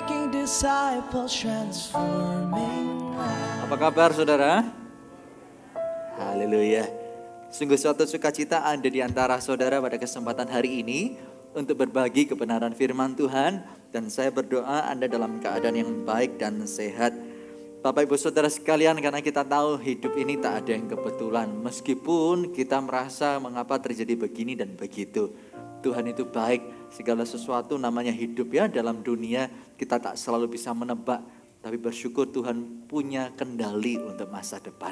making disciples, transforming lives. Apa kabar saudara? Haleluya. Sungguh suatu sukacita ada di antara saudara pada kesempatan hari ini untuk berbagi kebenaran firman Tuhan. Dan saya berdoa Anda dalam keadaan yang baik dan sehat. Bapak Ibu Saudara sekalian, karena kita tahu hidup ini tak ada yang kebetulan. Meskipun kita merasa mengapa terjadi begini dan begitu. Tuhan itu baik, segala sesuatu namanya hidup ya. Dalam dunia kita tak selalu bisa menebak. Tapi bersyukur Tuhan punya kendali untuk masa depan.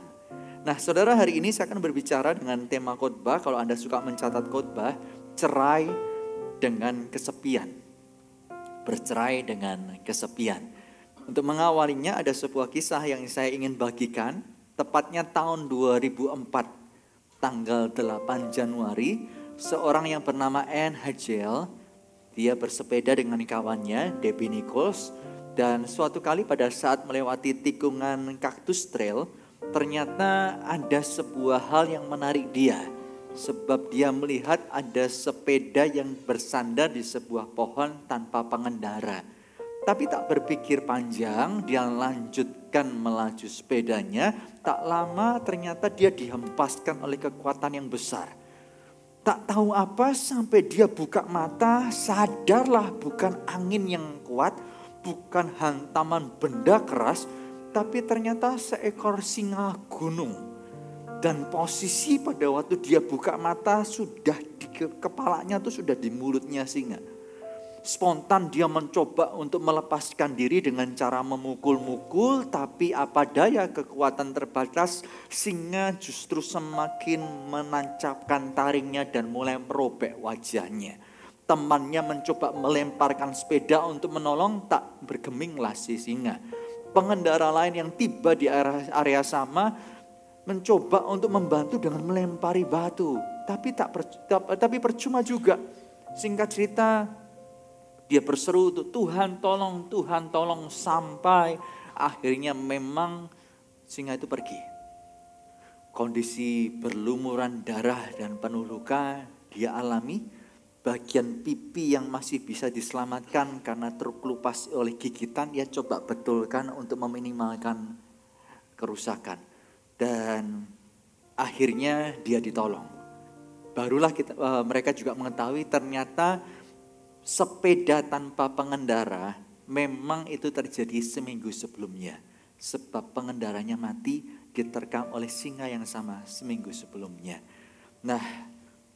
Nah saudara, hari ini saya akan berbicara dengan tema khotbah. Kalau Anda suka mencatat khotbah, cerai dengan kesepian. Bercerai dengan kesepian. Untuk mengawalinya ada sebuah kisah yang saya ingin bagikan. Tepatnya tahun 2004, tanggal 8 Januari, seorang yang bernama Anne Hagel, dia bersepeda dengan kawannya, Debbie Nichols. Dan suatu kali pada saat melewati tikungan Cactus Trail, ternyata ada sebuah hal yang menarik dia. Sebab dia melihat ada sepeda yang bersandar di sebuah pohon tanpa pengendara. Tapi tak berpikir panjang, dia lanjutkan melaju sepedanya. Tak lama ternyata dia dihempaskan oleh kekuatan yang besar. Tak tahu apa sampai dia buka mata, sadarlah bukan angin yang kuat, bukan hantaman benda keras, tapi ternyata seekor singa gunung. Dan posisi pada waktu dia buka mata sudah di kepalanya tuh sudah di mulutnya singa. Spontan dia mencoba untuk melepaskan diri dengan cara memukul-mukul, tapi apa daya kekuatan terbatas, singa justru semakin menancapkan taringnya dan mulai merobek wajahnya. Temannya mencoba melemparkan sepeda untuk menolong, tak bergeminglah si singa. Pengendara lain yang tiba di area sama mencoba untuk membantu dengan melempari batu. Tapi percuma juga. Singkat cerita, dia berseru untuk Tuhan tolong, sampai akhirnya memang singa itu pergi. Kondisi berlumuran darah dan penuh luka dia alami. Bagian pipi yang masih bisa diselamatkan karena terkelupas oleh gigitan, dia coba betulkan untuk meminimalkan kerusakan. Dan akhirnya dia ditolong. Barulah mereka juga mengetahui ternyata sepeda tanpa pengendara memang itu terjadi seminggu sebelumnya. Sebab pengendaranya mati diterkam oleh singa yang sama seminggu sebelumnya. Nah,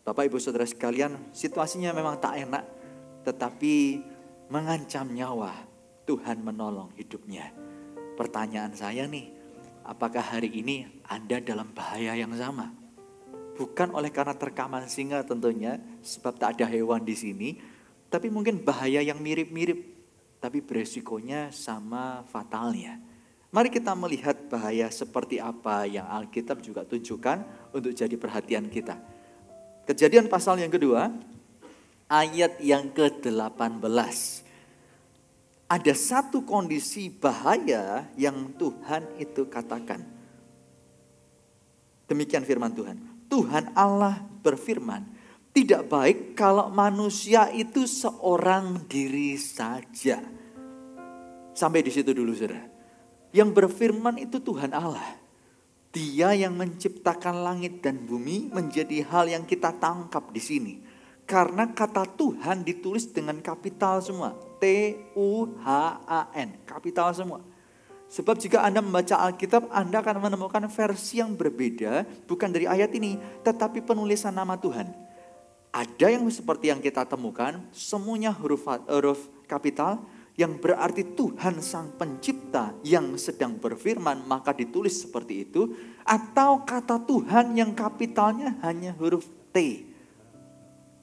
Bapak Ibu Saudara sekalian, situasinya memang tak enak, tetapi mengancam nyawa. Tuhan menolong hidupnya. Pertanyaan saya nih, apakah hari ini Anda dalam bahaya yang sama? Bukan oleh karena terkaman singa tentunya, sebab tak ada hewan di sini. Tapi mungkin bahaya yang mirip-mirip, tapi beresikonya sama fatalnya. Mari kita melihat bahaya seperti apa yang Alkitab juga tunjukkan untuk jadi perhatian kita. Kejadian pasal yang kedua, ayat yang ke-18. Ada satu kondisi bahaya yang Tuhan itu katakan. Demikian firman Tuhan. Tuhan Allah berfirman, tidak baik kalau manusia itu seorang diri saja. Sampai di situ dulu saudara. Yang berfirman itu Tuhan Allah. Dia yang menciptakan langit dan bumi menjadi hal yang kita tangkap di sini. Karena kata Tuhan ditulis dengan kapital semua. Tuhan, kapital semua. Sebab jika Anda membaca Alkitab, Anda akan menemukan versi yang berbeda. Bukan dari ayat ini, tetapi penulisan nama Tuhan. Ada yang seperti yang kita temukan, semuanya huruf kapital. Yang berarti Tuhan sang pencipta yang sedang berfirman, maka ditulis seperti itu. Atau kata Tuhan yang kapitalnya hanya huruf T.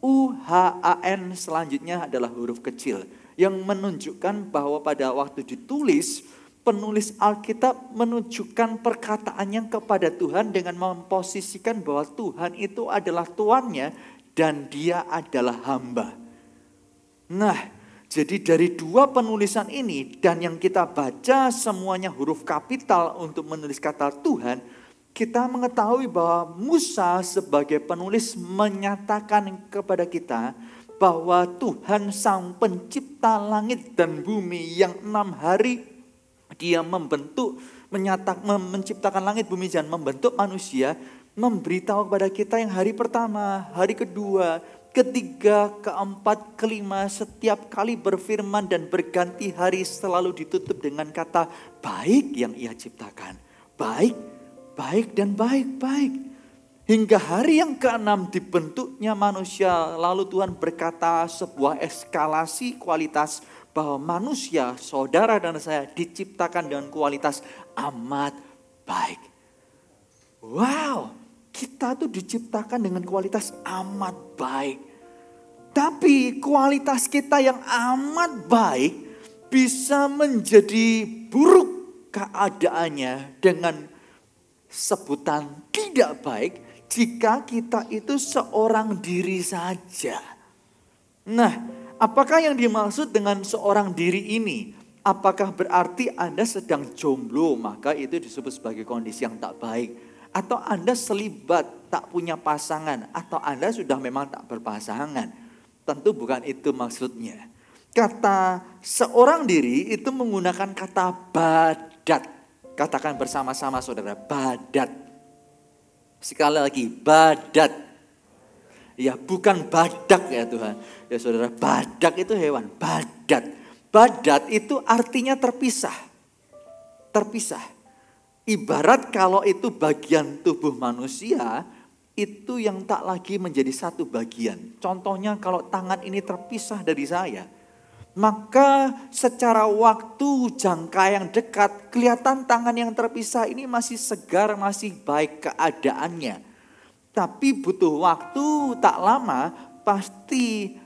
UHAN selanjutnya adalah huruf kecil. Yang menunjukkan bahwa pada waktu ditulis, penulis Alkitab menunjukkan perkataannya kepada Tuhan dengan memposisikan bahwa Tuhan itu adalah tuannya dan dia adalah hamba. Nah, jadi dari dua penulisan ini dan yang kita baca semuanya huruf kapital untuk menulis kata Tuhan, kita mengetahui bahwa Musa sebagai penulis menyatakan kepada kita bahwa Tuhan Sang Pencipta langit dan bumi yang 6 hari Dia menciptakan langit bumi dan membentuk manusia, memberitahu kepada kita yang hari pertama, hari kedua, ketiga, keempat, kelima, setiap kali berfirman dan berganti hari selalu ditutup dengan kata baik yang Ia ciptakan. Baik, baik dan baik-baik. Hingga hari yang ke-6 dibentuknya manusia, lalu Tuhan berkata sebuah eskalasi kualitas bahwa manusia, saudara dan saya diciptakan dengan kualitas amat baik. Wow, kita tuh diciptakan dengan kualitas amat baik. Tapi kualitas kita yang amat baik bisa menjadi buruk keadaannya dengan sebutan tidak baik jika kita itu seorang diri saja. Nah, apakah yang dimaksud dengan seorang diri ini? Apakah berarti Anda sedang jomblo, maka itu disebut sebagai kondisi yang tak baik? Atau Anda selibat, tak punya pasangan, atau Anda sudah memang tak berpasangan? Tentu bukan itu maksudnya. Kata seorang diri itu menggunakan kata badat. Katakan bersama-sama saudara, badat. Sekali lagi, badat. Ya, bukan badak ya Tuhan. Ya saudara, badak itu hewan, badat. Badat itu artinya terpisah. Terpisah. Ibarat kalau itu bagian tubuh manusia, itu yang tak lagi menjadi satu bagian. Contohnya kalau tangan ini terpisah dari saya, maka secara waktu jangka yang dekat kelihatan tangan yang terpisah ini masih segar, masih baik keadaannya. Tapi butuh waktu tak lama pasti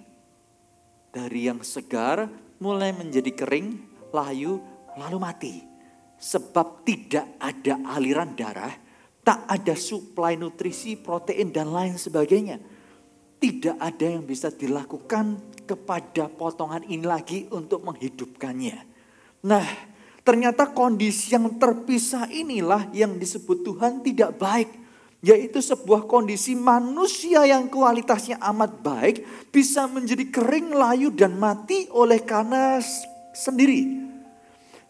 dari yang segar mulai menjadi kering, layu, lalu mati. Sebab tidak ada aliran darah, tak ada suplai nutrisi, protein dan lain sebagainya. Tidak ada yang bisa dilakukan kepada potongan ini lagi untuk menghidupkannya. Nah, ternyata kondisi yang terpisah inilah yang disebut Tuhan tidak baik. Yaitu sebuah kondisi manusia yang kualitasnya amat baik bisa menjadi kering, layu dan mati oleh karena sendiri.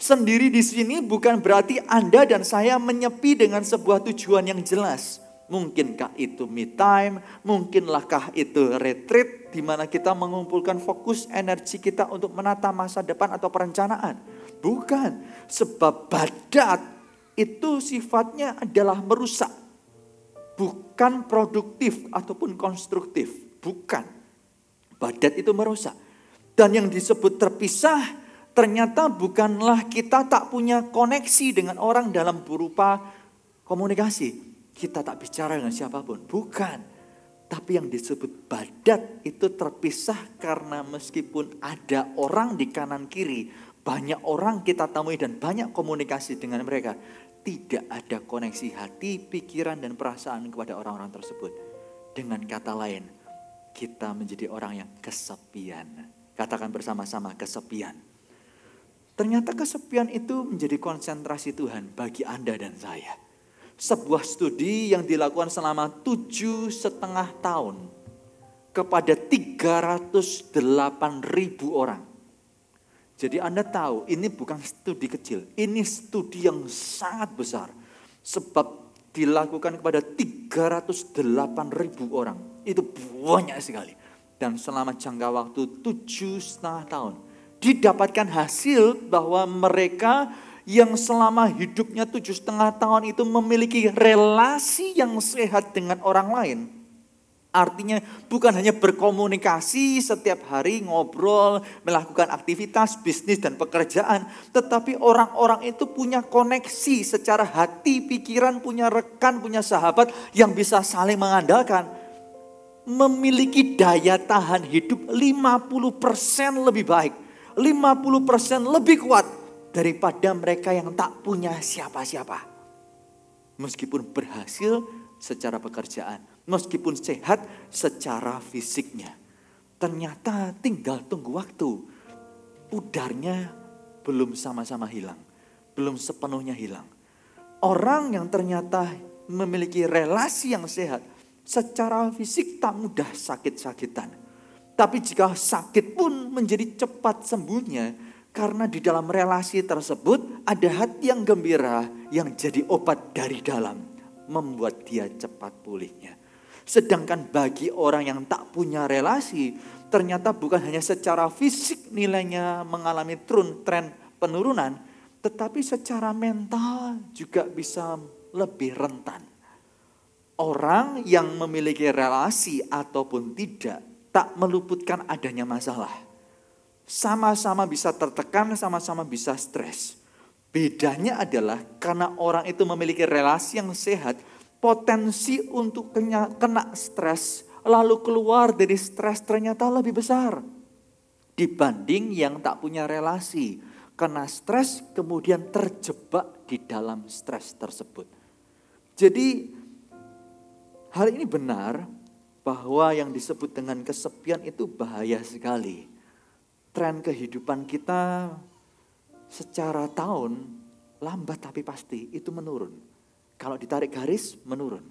Sendiri di sini bukan berarti Anda dan saya menyepi dengan sebuah tujuan yang jelas. Mungkinkah itu me time, mungkinlahkah itu retreat di mana kita mengumpulkan fokus energi kita untuk menata masa depan atau perencanaan. Bukan, sebab badat itu sifatnya adalah merusak. Bukan produktif ataupun konstruktif, bukan. Badat itu merusak. Dan yang disebut terpisah ternyata bukanlah kita tak punya koneksi dengan orang dalam berupa komunikasi. Kita tak bicara dengan siapapun. Bukan. Tapi yang disebut badat itu terpisah karena meskipun ada orang di kanan kiri, banyak orang kita temui dan banyak komunikasi dengan mereka, tidak ada koneksi hati, pikiran dan perasaan kepada orang-orang tersebut. Dengan kata lain, kita menjadi orang yang kesepian. Katakan bersama-sama, kesepian. Ternyata kesepian itu menjadi konsentrasi Tuhan bagi Anda dan saya. Sebuah studi yang dilakukan selama 7,5 tahun kepada 308.000 orang. Jadi Anda tahu ini bukan studi kecil, ini studi yang sangat besar. Sebab dilakukan kepada 308.000 orang, itu banyak sekali. Dan selama jangka waktu 7,5 tahun, didapatkan hasil bahwa mereka yang selama hidupnya 7,5 tahun itu memiliki relasi yang sehat dengan orang lain. Artinya bukan hanya berkomunikasi setiap hari, ngobrol, melakukan aktivitas, bisnis dan pekerjaan. Tetapi orang-orang itu punya koneksi secara hati, pikiran, punya rekan, punya sahabat yang bisa saling mengandalkan. Memiliki daya tahan hidup 50% lebih baik, 50% lebih kuat daripada mereka yang tak punya siapa-siapa. Meskipun berhasil secara pekerjaan, meskipun sehat secara fisiknya. Ternyata tinggal tunggu waktu. Pudarnya belum sama-sama hilang, belum sepenuhnya hilang. Orang yang ternyata memiliki relasi yang sehat, secara fisik tak mudah sakit-sakitan. Tapi jika sakit pun menjadi cepat sembuhnya, karena di dalam relasi tersebut ada hati yang gembira yang jadi obat dari dalam, membuat dia cepat pulihnya. Sedangkan bagi orang yang tak punya relasi, ternyata bukan hanya secara fisik nilainya mengalami tren penurunan, tetapi secara mental juga bisa lebih rentan. Orang yang memiliki relasi ataupun tidak, tak meluputkan adanya masalah. Sama-sama bisa tertekan, sama-sama bisa stres. Bedanya adalah karena orang itu memiliki relasi yang sehat, potensi untuk kena stres, lalu keluar dari stres ternyata lebih besar. Dibanding yang tak punya relasi, kena stres kemudian terjebak di dalam stres tersebut. Jadi hal ini benar bahwa yang disebut dengan kesepian itu bahaya sekali. Tren kehidupan kita secara tahun lambat tapi pasti itu menurun. Kalau ditarik garis menurun.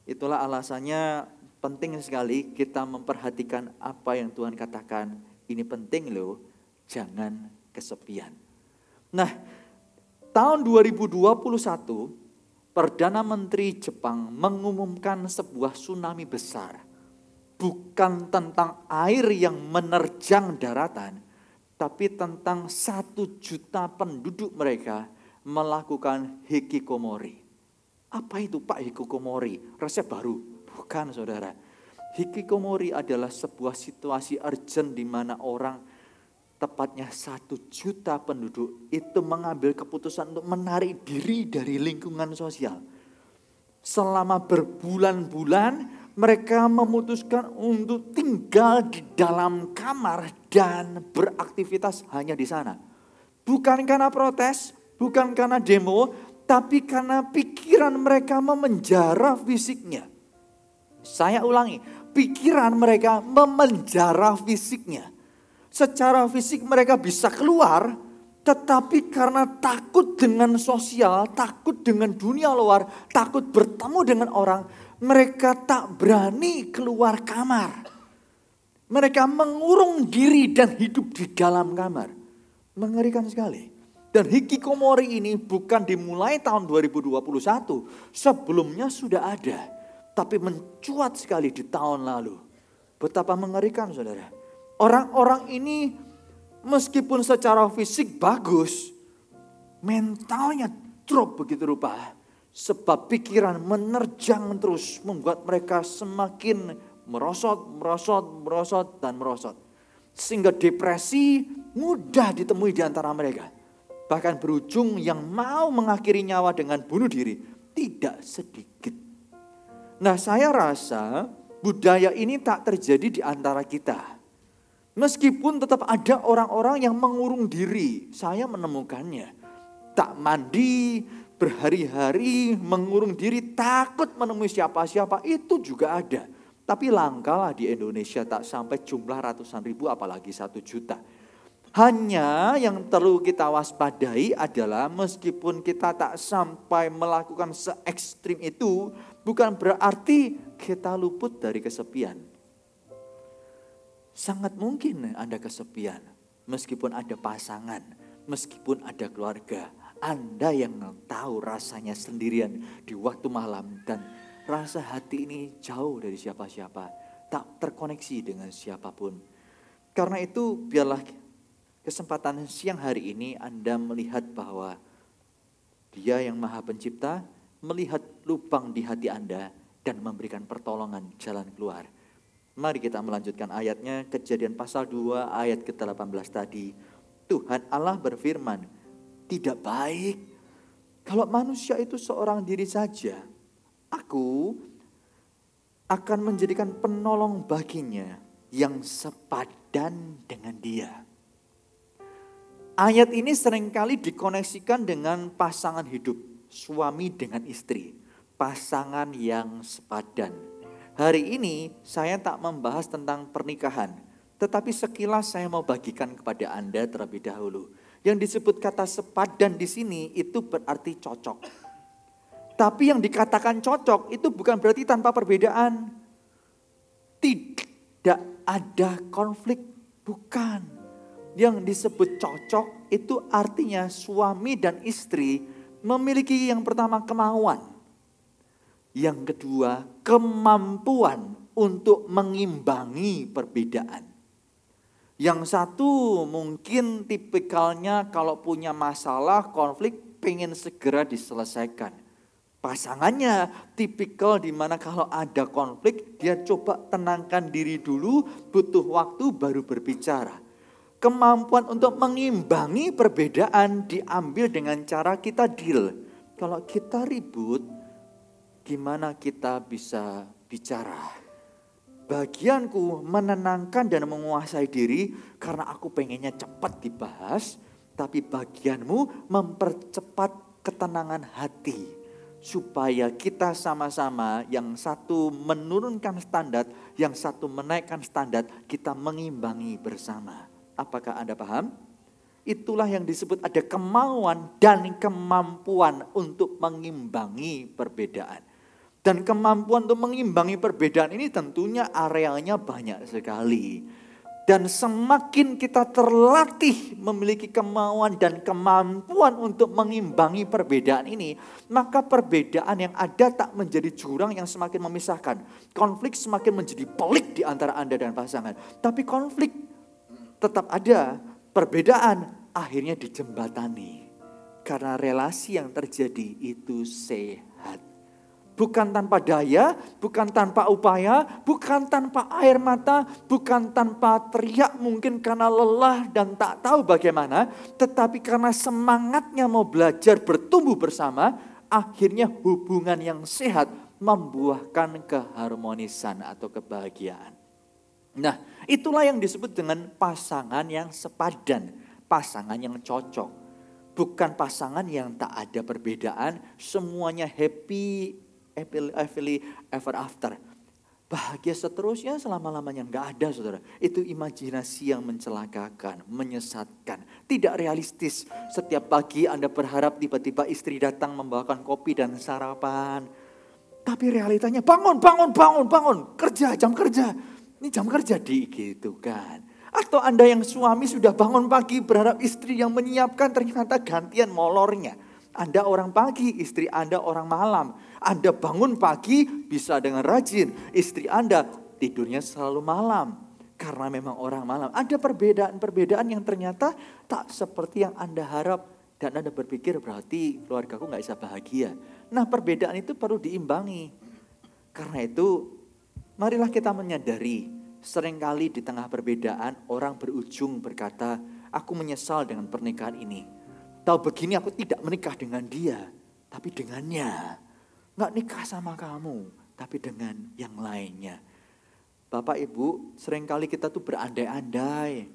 Itulah alasannya penting sekali kita memperhatikan apa yang Tuhan katakan. Ini penting loh, jangan kesepian. Nah, tahun 2021 Perdana Menteri Jepang mengumumkan sebuah tsunami besar. Bukan tentang air yang menerjang daratan, tapi tentang 1 juta penduduk mereka melakukan hikikomori. Apa itu Pak hikikomori? Resep baru? Bukan saudara. Hikikomori adalah sebuah situasi urgent di mana orang, tepatnya 1 juta penduduk itu mengambil keputusan untuk menarik diri dari lingkungan sosial. Selama berbulan-bulan mereka memutuskan untuk tinggal di dalam kamar dan beraktivitas hanya di sana. Bukan karena protes, bukan karena demo, tapi karena pikiran mereka memenjara fisiknya. Saya ulangi, pikiran mereka memenjara fisiknya. Secara fisik mereka bisa keluar, tetapi karena takut dengan sosial, takut dengan dunia luar, takut bertemu dengan orang, mereka tak berani keluar kamar. Mereka mengurung diri dan hidup di dalam kamar. Mengerikan sekali. Dan hikikomori ini bukan dimulai tahun 2021, sebelumnya sudah ada. Tapi mencuat sekali di tahun lalu. Betapa mengerikan saudara. Orang-orang ini meskipun secara fisik bagus, mentalnya drop begitu rupa. Sebab pikiran menerjang terus membuat mereka semakin merosot dan merosot. Sehingga depresi mudah ditemui di antara mereka. Bahkan berujung yang mau mengakhiri nyawa dengan bunuh diri tidak sedikit. Nah, saya rasa budaya ini tak terjadi di antara kita. Meskipun tetap ada orang-orang yang mengurung diri, saya menemukannya. Tak mandi, berhari-hari mengurung diri, takut menemui siapa-siapa, itu juga ada. Tapi langkalah di Indonesia tak sampai jumlah ratusan ribu apalagi 1 juta. Hanya yang perlu kita waspadai adalah meskipun kita tak sampai melakukan se-ekstrim itu, bukan berarti kita luput dari kesepian. Sangat mungkin Anda kesepian, meskipun ada pasangan, meskipun ada keluarga. Anda yang tahu rasanya sendirian di waktu malam dan rasa hati ini jauh dari siapa-siapa, tak terkoneksi dengan siapapun. Karena itu biarlah kesempatan siang hari ini Anda melihat bahwa Dia yang Maha Pencipta melihat lubang di hati Anda dan memberikan pertolongan jalan keluar. Mari kita melanjutkan ayatnya, Kejadian pasal 2 ayat ke-18 tadi. Tuhan Allah berfirman, tidak baik kalau manusia itu seorang diri saja. Aku akan menjadikan penolong baginya yang sepadan dengan dia. Ayat ini seringkali dikoneksikan dengan pasangan hidup, suami dengan istri, pasangan yang sepadan. Hari ini saya tak membahas tentang pernikahan, tetapi sekilas saya mau bagikan kepada Anda terlebih dahulu. Yang disebut kata sepadan di sini itu berarti cocok. Tapi yang dikatakan cocok itu bukan berarti tanpa perbedaan. Tidak ada konflik, bukan. Yang disebut cocok itu artinya suami dan istri memiliki yang pertama kemauan. Yang kedua kemampuan untuk mengimbangi perbedaan. Yang satu mungkin tipikalnya kalau punya masalah, konflik, pengen segera diselesaikan. Pasangannya tipikal di mana kalau ada konflik, dia coba tenangkan diri dulu, butuh waktu baru berbicara. Kemampuan untuk mengimbangi perbedaan diambil dengan cara kita deal. Kalau kita ribut, gimana kita bisa bicara? Bagianku menenangkan dan menguasai diri karena aku pengennya cepat dibahas. Tapi bagianmu mempercepat ketenangan hati. Supaya kita sama-sama yang satu menurunkan standar, yang satu menaikkan standar, kita mengimbangi bersama. Apakah Anda paham? Itulah yang disebut ada kemauan dan kemampuan untuk mengimbangi perbedaan. Dan kemampuan untuk mengimbangi perbedaan ini tentunya arealnya banyak sekali. Dan semakin kita terlatih memiliki kemauan dan kemampuan untuk mengimbangi perbedaan ini, maka perbedaan yang ada tak menjadi jurang yang semakin memisahkan. Konflik semakin menjadi pelik di antara Anda dan pasangan. Tapi konflik tetap ada, perbedaan akhirnya dijembatani. Karena relasi yang terjadi itu sehat. Bukan tanpa daya, bukan tanpa upaya, bukan tanpa air mata, bukan tanpa teriak mungkin karena lelah dan tak tahu bagaimana. Tetapi karena semangatnya mau belajar bertumbuh bersama, akhirnya hubungan yang sehat membuahkan keharmonisan atau kebahagiaan. Nah, itulah yang disebut dengan pasangan yang sepadan, pasangan yang cocok. Bukan pasangan yang tak ada perbedaan, semuanya happy ever after. Bahagia seterusnya selama-lamanya, enggak ada saudara. Itu imajinasi yang mencelakakan, menyesatkan, tidak realistis. Setiap pagi Anda berharap tiba-tiba istri datang membawakan kopi dan sarapan. Tapi realitanya bangun, kerja, jam kerja. Ini jam kerja gitu kan. Atau Anda yang suami sudah bangun pagi berharap istri yang menyiapkan, ternyata gantian molornya. Anda orang pagi, istri Anda orang malam. Anda bangun pagi bisa dengan rajin. Istri Anda tidurnya selalu malam. Karena memang orang malam. Ada perbedaan-perbedaan yang ternyata tak seperti yang Anda harap. Dan Anda berpikir berarti keluargaku gak bisa bahagia. Nah, perbedaan itu perlu diimbangi. Karena itu marilah kita menyadari. Seringkali di tengah perbedaan orang berujung berkata, aku menyesal dengan pernikahan ini. Tahu begini aku tidak menikah dengan dia, tapi dengannya. Nggak nikah sama kamu, tapi dengan yang lainnya. Bapak Ibu, seringkali kita tuh berandai-andai.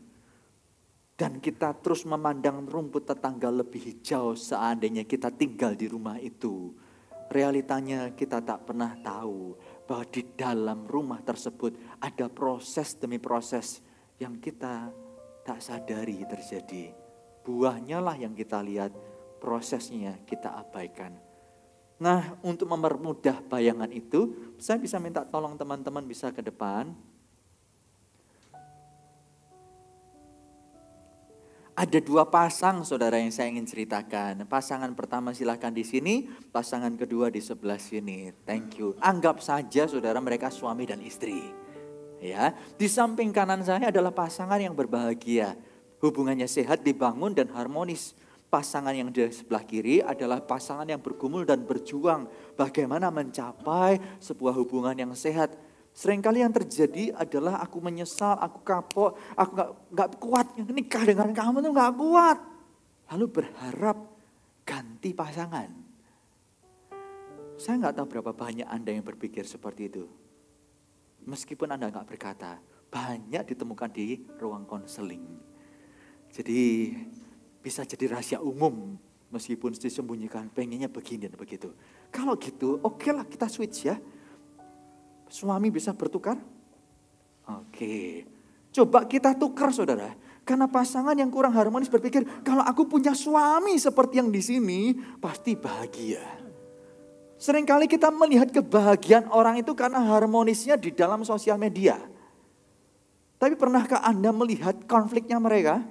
Dan kita terus memandang rumput tetangga lebih hijau seandainya kita tinggal di rumah itu. Realitanya kita tak pernah tahu bahwa di dalam rumah tersebut ada proses demi proses yang kita tak sadari terjadi. Buahnya lah yang kita lihat, prosesnya kita abaikan. Nah, untuk mempermudah bayangan itu, saya bisa minta tolong teman-teman bisa ke depan. Ada dua pasang saudara yang saya ingin ceritakan. Pasangan pertama silahkan di sini, pasangan kedua di sebelah sini. Thank you. Anggap saja saudara mereka suami dan istri. Ya, di samping kanan saya adalah pasangan yang berbahagia. Hubungannya sehat, dibangun dan harmonis. Pasangan yang di sebelah kiri adalah pasangan yang bergumul dan berjuang. Bagaimana mencapai sebuah hubungan yang sehat. Seringkali yang terjadi adalah aku menyesal, aku kapok, aku gak kuat. Nikah dengan kamu tuh gak kuat. Lalu berharap ganti pasangan. Saya gak tahu berapa banyak Anda yang berpikir seperti itu. Meskipun Anda gak berkata, banyak ditemukan di ruang konseling. Jadi bisa jadi rahasia umum meskipun disembunyikan pengennya begini dan begitu. Kalau gitu oke lah kita switch ya. Suami bisa bertukar? Oke. Coba kita tukar saudara. Karena pasangan yang kurang harmonis berpikir kalau aku punya suami seperti yang di sini pasti bahagia. Seringkali kita melihat kebahagiaan orang itu karena harmonisnya di dalam sosial media. Tapi pernahkah Anda melihat konfliknya mereka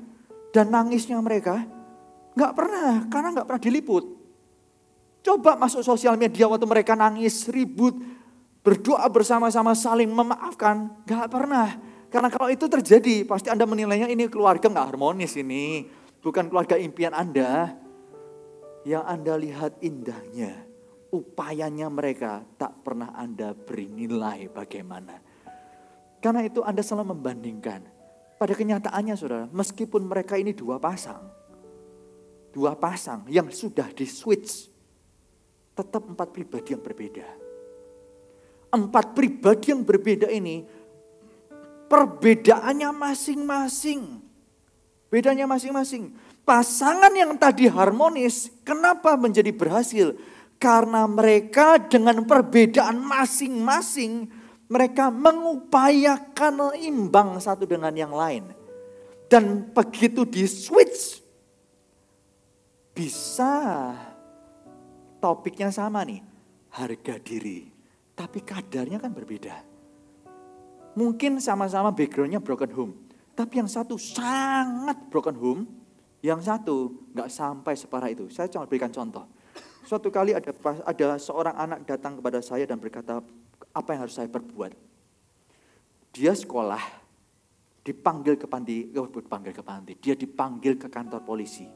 dan nangisnya mereka? Nggak pernah, karena nggak pernah diliput. Coba masuk sosial media waktu mereka nangis, ribut, berdoa bersama-sama saling memaafkan. Nggak pernah. Karena kalau itu terjadi, pasti Anda menilainya ini keluarga nggak harmonis ini. Bukan keluarga impian Anda. Yang Anda lihat indahnya, upayanya mereka tak pernah Anda beri nilai bagaimana. Karena itu Anda selalu membandingkan. Pada kenyataannya saudara, meskipun mereka ini dua pasang yang sudah di switch, tetap 4 pribadi yang berbeda. 4 pribadi yang berbeda ini, perbedaannya masing-masing. Bedanya masing-masing. Pasangan yang tadi harmonis, kenapa menjadi berhasil? Karena mereka dengan perbedaan masing-masing, mereka mengupayakan imbang satu dengan yang lain. Dan begitu di switch, bisa topiknya sama nih, harga diri. Tapi kadarnya kan berbeda. Mungkin sama-sama backgroundnya broken home. Tapi yang satu sangat broken home, yang satu nggak sampai separah itu. Saya cuma berikan contoh. Suatu kali ada seorang anak datang kepada saya dan berkata, apa yang harus saya perbuat? Dia sekolah, dipanggil ke panti, dia dipanggil ke kantor polisi.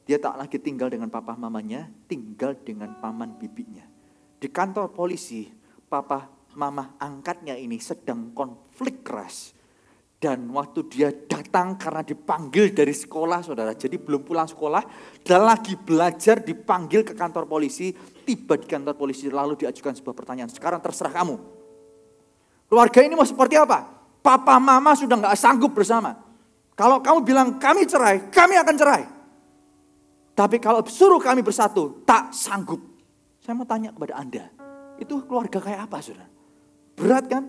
Dia tak lagi tinggal dengan papa mamanya, tinggal dengan paman bibinya. Di kantor polisi, papa mama angkatnya ini sedang konflik keras. Dan waktu dia datang karena dipanggil dari sekolah saudara, jadi belum pulang sekolah, dan lagi belajar dipanggil ke kantor polisi, tiba di kantor polisi lalu diajukan sebuah pertanyaan, sekarang terserah kamu. Keluarga ini mau seperti apa? Papa mama sudah gak sanggup bersama. Kalau kamu bilang kami cerai, kami akan cerai. Tapi kalau suruh kami bersatu, tak sanggup. Saya mau tanya kepada Anda, itu keluarga kayak apa saudara? Berat kan?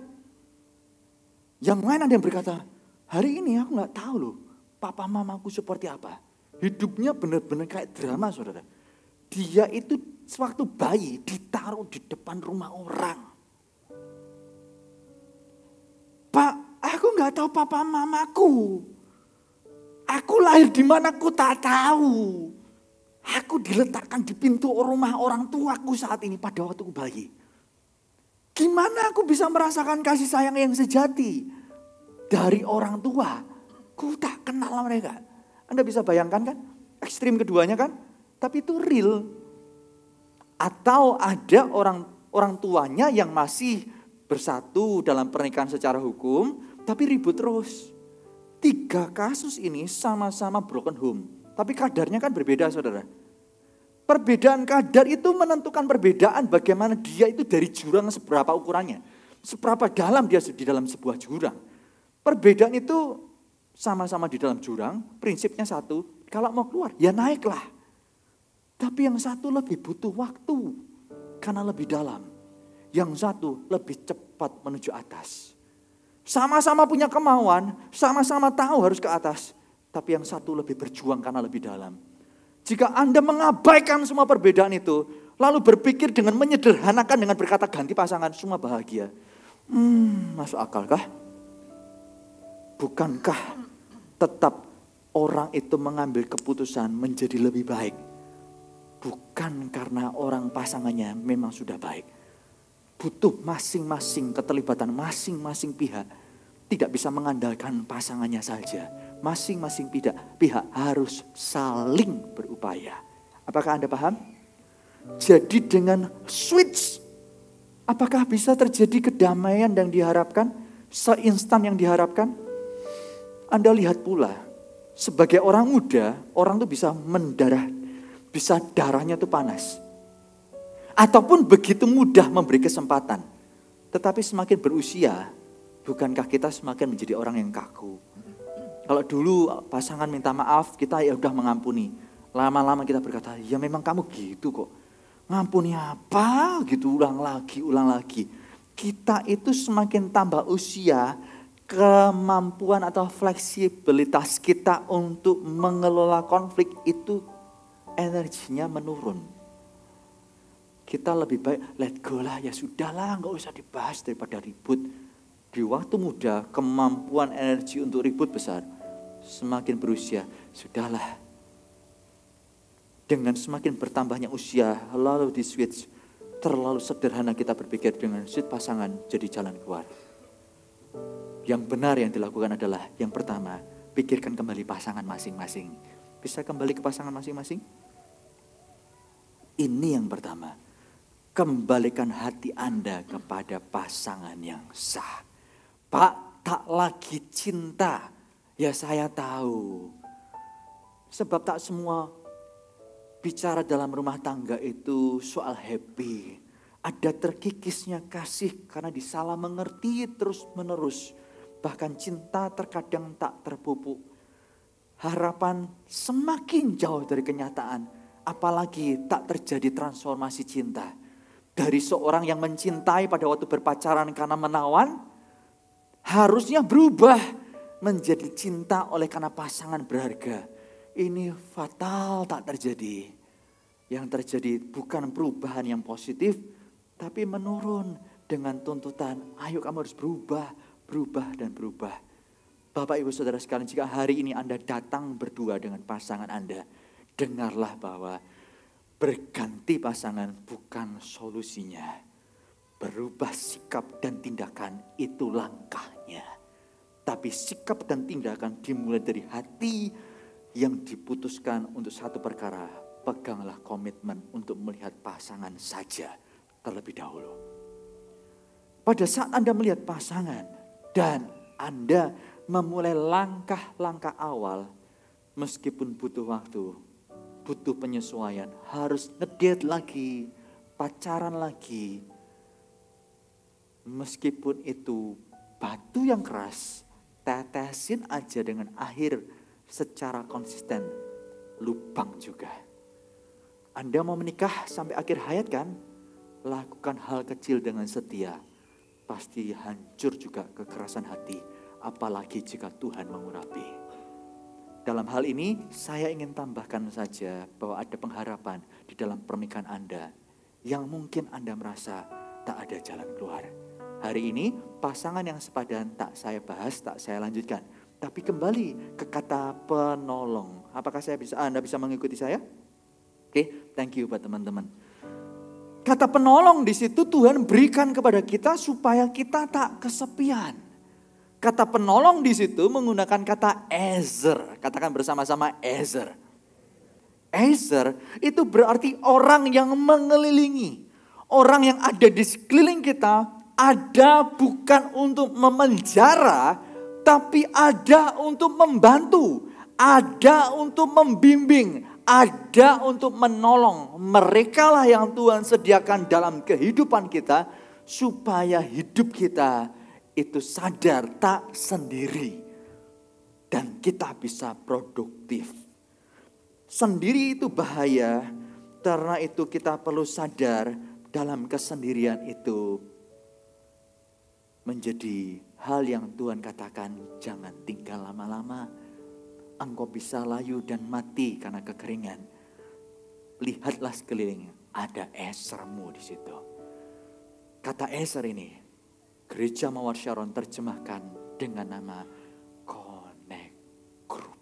Yang lain ada yang berkata, hari ini aku gak tahu loh, papa mamaku seperti apa. Hidupnya benar-benar kayak drama saudara. Dia itu sewaktu bayi ditaruh di depan rumah orang. Pak, aku gak tahu papa mamaku. Aku lahir di mana aku tak tahu. Aku diletakkan di pintu rumah orang tuaku saat ini pada waktu aku bayi. Gimana aku bisa merasakan kasih sayang yang sejati dari orang tua? Ku tak kenal mereka. Anda bisa bayangkan kan? Ekstrim keduanya kan? Tapi itu real. Atau ada orang tuanya yang masih bersatu dalam pernikahan secara hukum, tapi ribut terus. 3 kasus ini sama-sama broken home. Tapi kadarnya kan berbeda saudara. Perbedaan kadar itu menentukan perbedaan bagaimana dia itu dari jurang seberapa ukurannya. Seberapa dalam dia di dalam sebuah jurang. Perbedaan itu sama-sama di dalam jurang, prinsipnya satu, kalau mau keluar ya naiklah. Tapi yang satu lebih butuh waktu karena lebih dalam. Yang satu lebih cepat menuju atas. Sama-sama punya kemauan, sama-sama tahu harus ke atas. Tapi yang satu lebih berjuang karena lebih dalam. Jika Anda mengabaikan semua perbedaan itu, lalu berpikir dengan menyederhanakan dengan berkata ganti pasangan, semua bahagia. Masuk akalkah? Bukankah tetap orang itu mengambil keputusan menjadi lebih baik? Bukan karena orang pasangannya memang sudah baik. Butuh masing-masing keterlibatan masing-masing pihak. Tidak bisa mengandalkan pasangannya saja. Masing-masing pihak harus saling berupaya. Apakah Anda paham? Jadi dengan switch, apakah bisa terjadi kedamaian yang diharapkan? Seinstan yang diharapkan? Anda lihat pula, sebagai orang muda, orang itu bisa mendarah, bisa darahnya itu panas. Ataupun begitu mudah memberi kesempatan. Tetapi semakin berusia, bukankah kita semakin menjadi orang yang kaku? Kalau dulu pasangan minta maaf, kita ya udah mengampuni. Lama-lama kita berkata, ya memang kamu gitu kok. Ngampuni apa? Gitu ulang lagi. Kita itu semakin tambah usia, kemampuan atau fleksibilitas kita untuk mengelola konflik itu energinya menurun. Kita lebih baik let go lah, ya sudahlah, gak usah dibahas daripada ribut. Di waktu muda, kemampuan energi untuk ribut besar. Semakin berusia, sudahlah. Dengan semakin bertambahnya usia, lalu di switch. Terlalu sederhana kita berpikir dengan switch pasangan jadi jalan keluar. Yang benar yang dilakukan adalah yang pertama, pikirkan kembali pasangan masing-masing. Bisa kembali ke pasangan masing-masing? Ini yang pertama. Kembalikan hati Anda kepada pasangan yang sah. Pak, tak lagi cinta. Ya saya tahu. Sebab tak semua bicara dalam rumah tangga itu soal happy. Ada terkikisnya kasih karena disalah mengerti terus menerus. Bahkan cinta terkadang tak terpupuk. Harapan semakin jauh dari kenyataan. Apalagi tak terjadi transformasi cinta. Dari seorang yang mencintai pada waktu berpacaran karena menawan. Harusnya berubah menjadi cinta oleh karena pasangan berharga. Ini fatal tak terjadi. Yang terjadi bukan perubahan yang positif. Tapi menurun dengan tuntutan. Ayo kamu harus berubah. Berubah dan berubah. Bapak ibu saudara sekalian, jika hari ini Anda datang berdua dengan pasangan Anda, dengarlah bahwa berganti pasangan bukan solusinya. Berubah sikap dan tindakan itu langkahnya. Tapi sikap dan tindakan dimulai dari hati yang diputuskan untuk satu perkara. Peganglah komitmen untuk melihat pasangan saja terlebih dahulu. Pada saat Anda melihat pasangan, dan Anda memulai langkah-langkah awal, meskipun butuh waktu, butuh penyesuaian, harus ngedate lagi, pacaran lagi. Meskipun itu batu yang keras, tetesin aja dengan air secara konsisten, lubang juga. Anda mau menikah sampai akhir hayat kan? Lakukan hal kecil dengan setia. Pasti hancur juga kekerasan hati, apalagi jika Tuhan mengurapi. Dalam hal ini saya ingin tambahkan saja bahwa ada pengharapan di dalam pernikahan Anda yang mungkin Anda merasa tak ada jalan keluar. Hari ini pasangan yang sepadan tak saya bahas, tak saya lanjutkan. Tapi kembali ke kata penolong. Apakah Anda bisa mengikuti saya? Oke, thank you buat teman-teman. Kata penolong di situ Tuhan berikan kepada kita supaya kita tak kesepian. Kata penolong di situ menggunakan kata Ezer. Katakan bersama-sama Ezer. Ezer itu berarti orang yang mengelilingi. Orang yang ada di sekeliling kita ada bukan untuk memenjara, tapi ada untuk membantu. Ada untuk membimbing. Ada untuk menolong. Mereka lah yang Tuhan sediakan dalam kehidupan kita. Supaya hidup kita itu sadar tak sendiri. Dan kita bisa produktif. Sendiri itu bahaya. Karena itu kita perlu sadar dalam kesendirian itu. Menjadi hal yang Tuhan katakan jangan tinggal lama-lama. Engkau bisa layu dan mati karena kekeringan. Lihatlah sekelilingnya, ada Ezermu di situ. Kata Ezer ini, Gereja Mawar Sharon terjemahkan dengan nama Connect Group.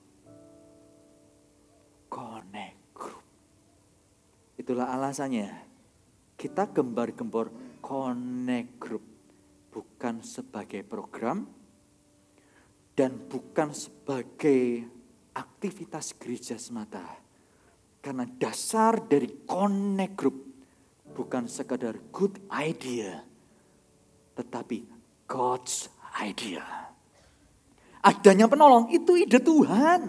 Connect Group. Itulah alasannya kita gembar-gembor Connect Group. Bukan sebagai program dan bukan sebagai aktivitas gereja semata. Karena dasar dari Connect Group bukan sekadar good idea, tetapi God's idea. Adanya penolong itu ide Tuhan.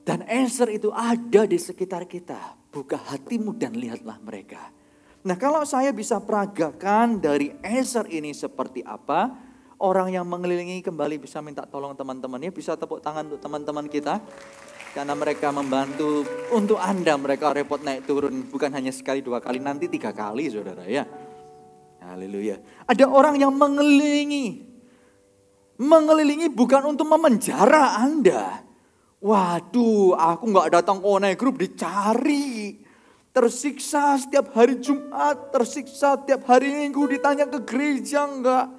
Dan Ezer itu ada di sekitar kita. Buka hatimu dan lihatlah mereka. Nah, kalau saya bisa peragakan dari Ezer ini seperti apa? Orang yang mengelilingi kembali bisa minta tolong teman-temannya. Bisa tepuk tangan untuk teman-teman kita. Karena mereka membantu untuk Anda. Mereka repot naik turun. Bukan hanya sekali, 2 kali, nanti 3 kali saudara ya. Haleluya. Ada orang yang mengelilingi. Mengelilingi bukan untuk memenjara Anda. Waduh, aku gak datang Connect Group dicari. Tersiksa setiap hari Jumat. Tersiksa setiap hari Minggu ditanya ke gereja enggak.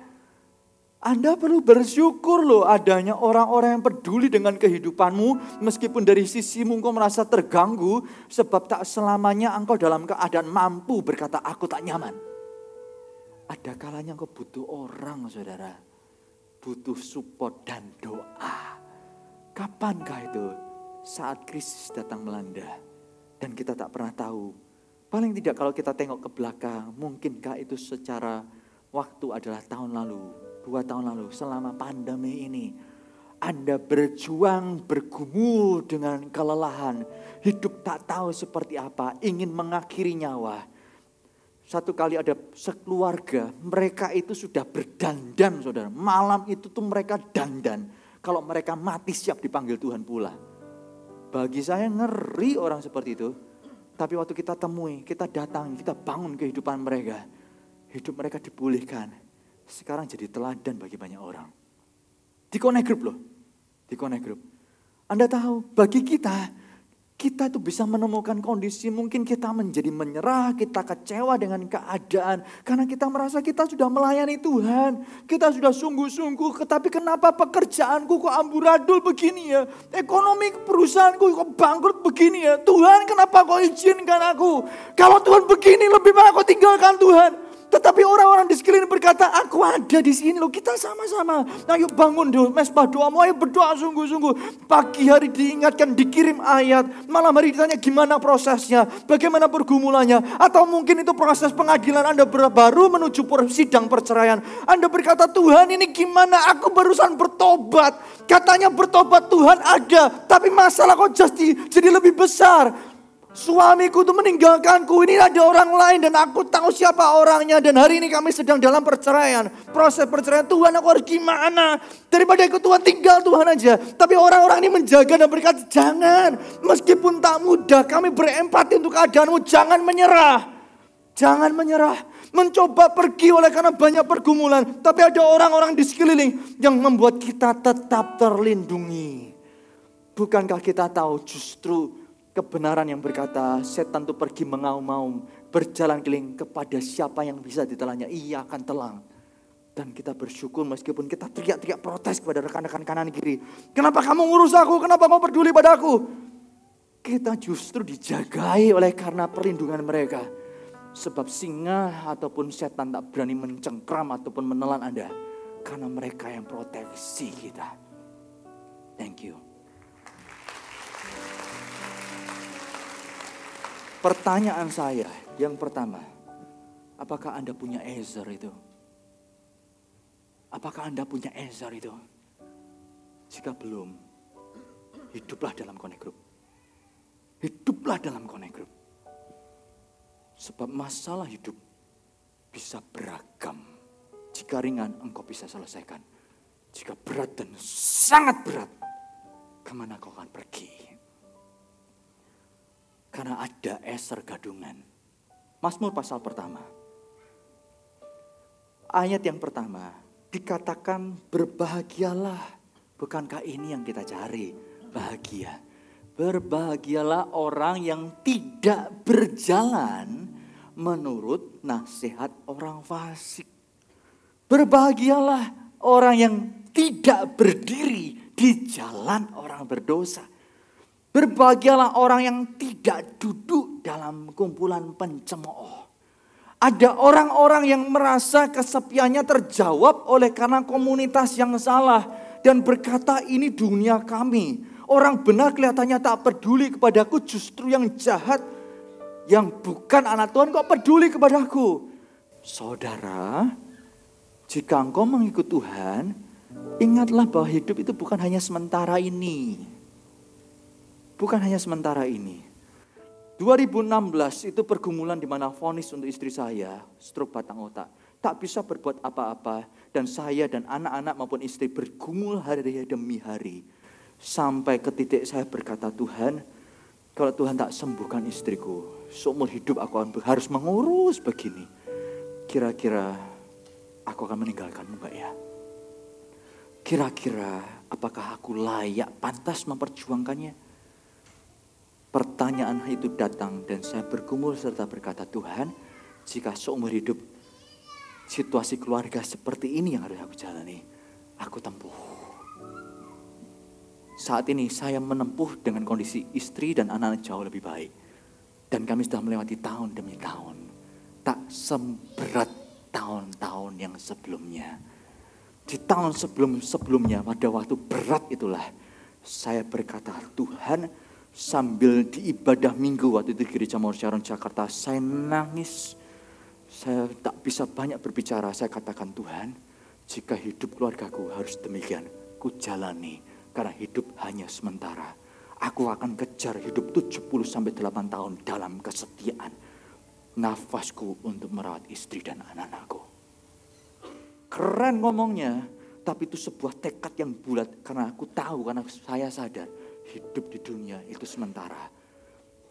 Anda perlu bersyukur loh adanya orang-orang yang peduli dengan kehidupanmu. Meskipun dari sisimu engkau merasa terganggu. Sebab tak selamanya engkau dalam keadaan mampu berkata aku tak nyaman. Ada kalanya engkau butuh orang saudara. Butuh support dan doa. Kapankah itu? Saat krisis datang melanda. Dan kita tak pernah tahu. Paling tidak kalau kita tengok ke belakang. Mungkinkah itu secara waktu adalah tahun lalu. 2 tahun lalu selama pandemi ini. Anda berjuang, bergumul dengan kelelahan. Hidup tak tahu seperti apa. Ingin mengakhiri nyawa. Satu kali ada sekeluarga. Mereka itu sudah berdandan saudara. Malam itu tuh mereka dandan. Kalau mereka mati siap dipanggil Tuhan pula. Bagi saya ngeri orang seperti itu. Tapi waktu kita temui, kita datang, kita bangun kehidupan mereka. Hidup mereka dipulihkan. Sekarang jadi teladan bagi banyak orang. Di Connect Group loh. Di Connect Group. Anda tahu, bagi kita itu bisa menemukan kondisi mungkin kita menjadi menyerah, kita kecewa dengan keadaan. Karena kita merasa kita sudah melayani Tuhan. Kita sudah sungguh-sungguh, tetapi kenapa pekerjaanku kok amburadul begini ya? Ekonomi perusahaanku kok bangkrut begini ya? Tuhan kenapa kok izinkan aku? Kalau Tuhan begini lebih baik aku tinggalkan Tuhan. Tetapi orang-orang di sekeliling berkata, aku ada di sini loh, kita sama-sama. Ayo bangun dulu, mesbah doamu, ayo berdoa sungguh-sungguh. Pagi hari diingatkan, dikirim ayat. Malam hari ditanya gimana prosesnya, bagaimana pergumulannya. Atau mungkin itu proses pengadilan Anda baru menuju sidang perceraian. Anda berkata, Tuhan ini gimana, aku barusan bertobat. Katanya bertobat Tuhan ada, tapi masalah kok jadi lebih besar. Suamiku itu meninggalkanku, ini ada orang lain dan aku tahu siapa orangnya. Dan hari ini kami sedang dalam perceraian. Proses perceraian, Tuhan aku harus gimana? Daripada ikut Tuhan, tinggal Tuhan aja. Tapi orang-orang ini menjaga dan berkata, jangan. Meskipun tak mudah, kami berempati untuk keadaanmu. Jangan menyerah. Jangan menyerah. Mencoba pergi oleh karena banyak pergumulan. Tapi ada orang-orang di sekeliling yang membuat kita tetap terlindungi. Bukankah kita tahu justru kebenaran yang berkata setan itu pergi mengaum-ngaum, berjalan keliling kepada siapa yang bisa ditelannya, ia akan telang. Dan kita bersyukur meskipun kita teriak-teriak protes kepada rekan-rekan kanan kiri. Kenapa kamu ngurus aku? Kenapa kamu peduli padaku? Kita justru dijagai oleh karena perlindungan mereka. Sebab singa ataupun setan tak berani mencengkram ataupun menelan Anda. Karena mereka yang proteksi kita. Thank you. Pertanyaan saya yang pertama, apakah Anda punya Ezer itu? Apakah Anda punya Ezer itu? Jika belum, hiduplah dalam Connect Group. Hiduplah dalam Connect Group. Sebab masalah hidup bisa beragam. Jika ringan, engkau bisa selesaikan. Jika berat dan sangat berat, kemana kau akan pergi? Karena ada Ezer gadungan. Mazmur pasal pertama. Ayat yang pertama. Dikatakan berbahagialah. Bukankah ini yang kita cari? Bahagia. Berbahagialah orang yang tidak berjalan menurut nasihat orang fasik. Berbahagialah orang yang tidak berdiri di jalan orang berdosa. Berbahagialah orang yang tidak duduk dalam kumpulan pencemooh. Ada orang-orang yang merasa kesepiannya terjawab oleh karena komunitas yang salah. Dan berkata ini dunia kami. Orang benar kelihatannya tak peduli kepadaku, justru yang jahat. Yang bukan anak Tuhan kok peduli kepadaku. Saudara, jika engkau mengikut Tuhan, ingatlah bahwa hidup itu bukan hanya sementara ini. Bukan hanya sementara ini. 2016 itu pergumulan di mana vonis untuk istri saya, stroke batang otak. Tak bisa berbuat apa-apa dan saya dan anak-anak maupun istri bergumul hari demi hari. Sampai ke titik saya berkata, Tuhan, kalau Tuhan tak sembuhkan istriku, seumur hidup aku harus mengurus begini. Kira-kira aku akan meninggalkanmu gak ya? Kira-kira apakah aku layak, pantas memperjuangkannya? Pertanyaan itu datang dan saya bergumul serta berkata, Tuhan, jika seumur hidup situasi keluarga seperti ini yang harus aku jalani. Aku tempuh. Saat ini saya menempuh dengan kondisi istri dan anak-anak jauh lebih baik. Dan kami sudah melewati tahun demi tahun. Tak seberat tahun-tahun yang sebelumnya. Di tahun sebelumnya pada waktu berat itulah saya berkata, Tuhan, sambil di ibadah minggu waktu itu di Gereja Mawar Sharon Jakarta, saya nangis. Saya tak bisa banyak berbicara. Saya katakan, Tuhan, jika hidup keluargaku harus demikian, ku jalani. Karena hidup hanya sementara. Aku akan kejar hidup 70-8 tahun dalam kesetiaan. Nafasku untuk merawat istri dan anak-anakku. Keren ngomongnya, tapi itu sebuah tekad yang bulat. Karena aku tahu, karena saya sadar hidup di dunia itu sementara.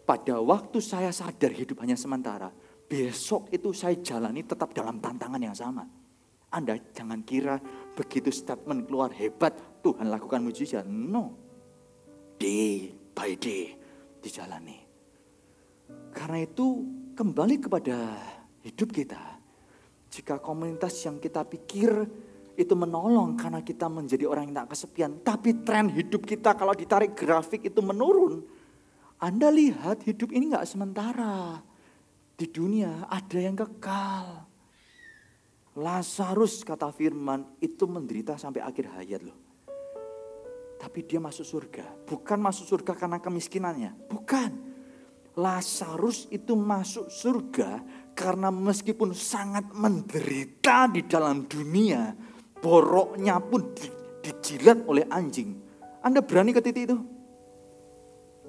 Pada waktu saya sadar hidup hanya sementara, besok itu saya jalani tetap dalam tantangan yang sama. Anda jangan kira begitu statement keluar hebat, Tuhan lakukan mujizat. No. Day by day dijalani. Karena itu kembali kepada hidup kita. Jika komunitas yang kita pikir itu menolong karena kita menjadi orang yang tak kesepian. Tapi tren hidup kita kalau ditarik grafik itu menurun. Anda lihat hidup ini gak sementara. Di dunia ada yang kekal. Lazarus kata firman itu menderita sampai akhir hayat loh. Tapi dia masuk surga. Bukan masuk surga karena kemiskinannya. Bukan. Lazarus itu masuk surga karena meskipun sangat menderita di dalam dunia. Boroknya pun dijilat oleh anjing. Anda berani ke titik itu?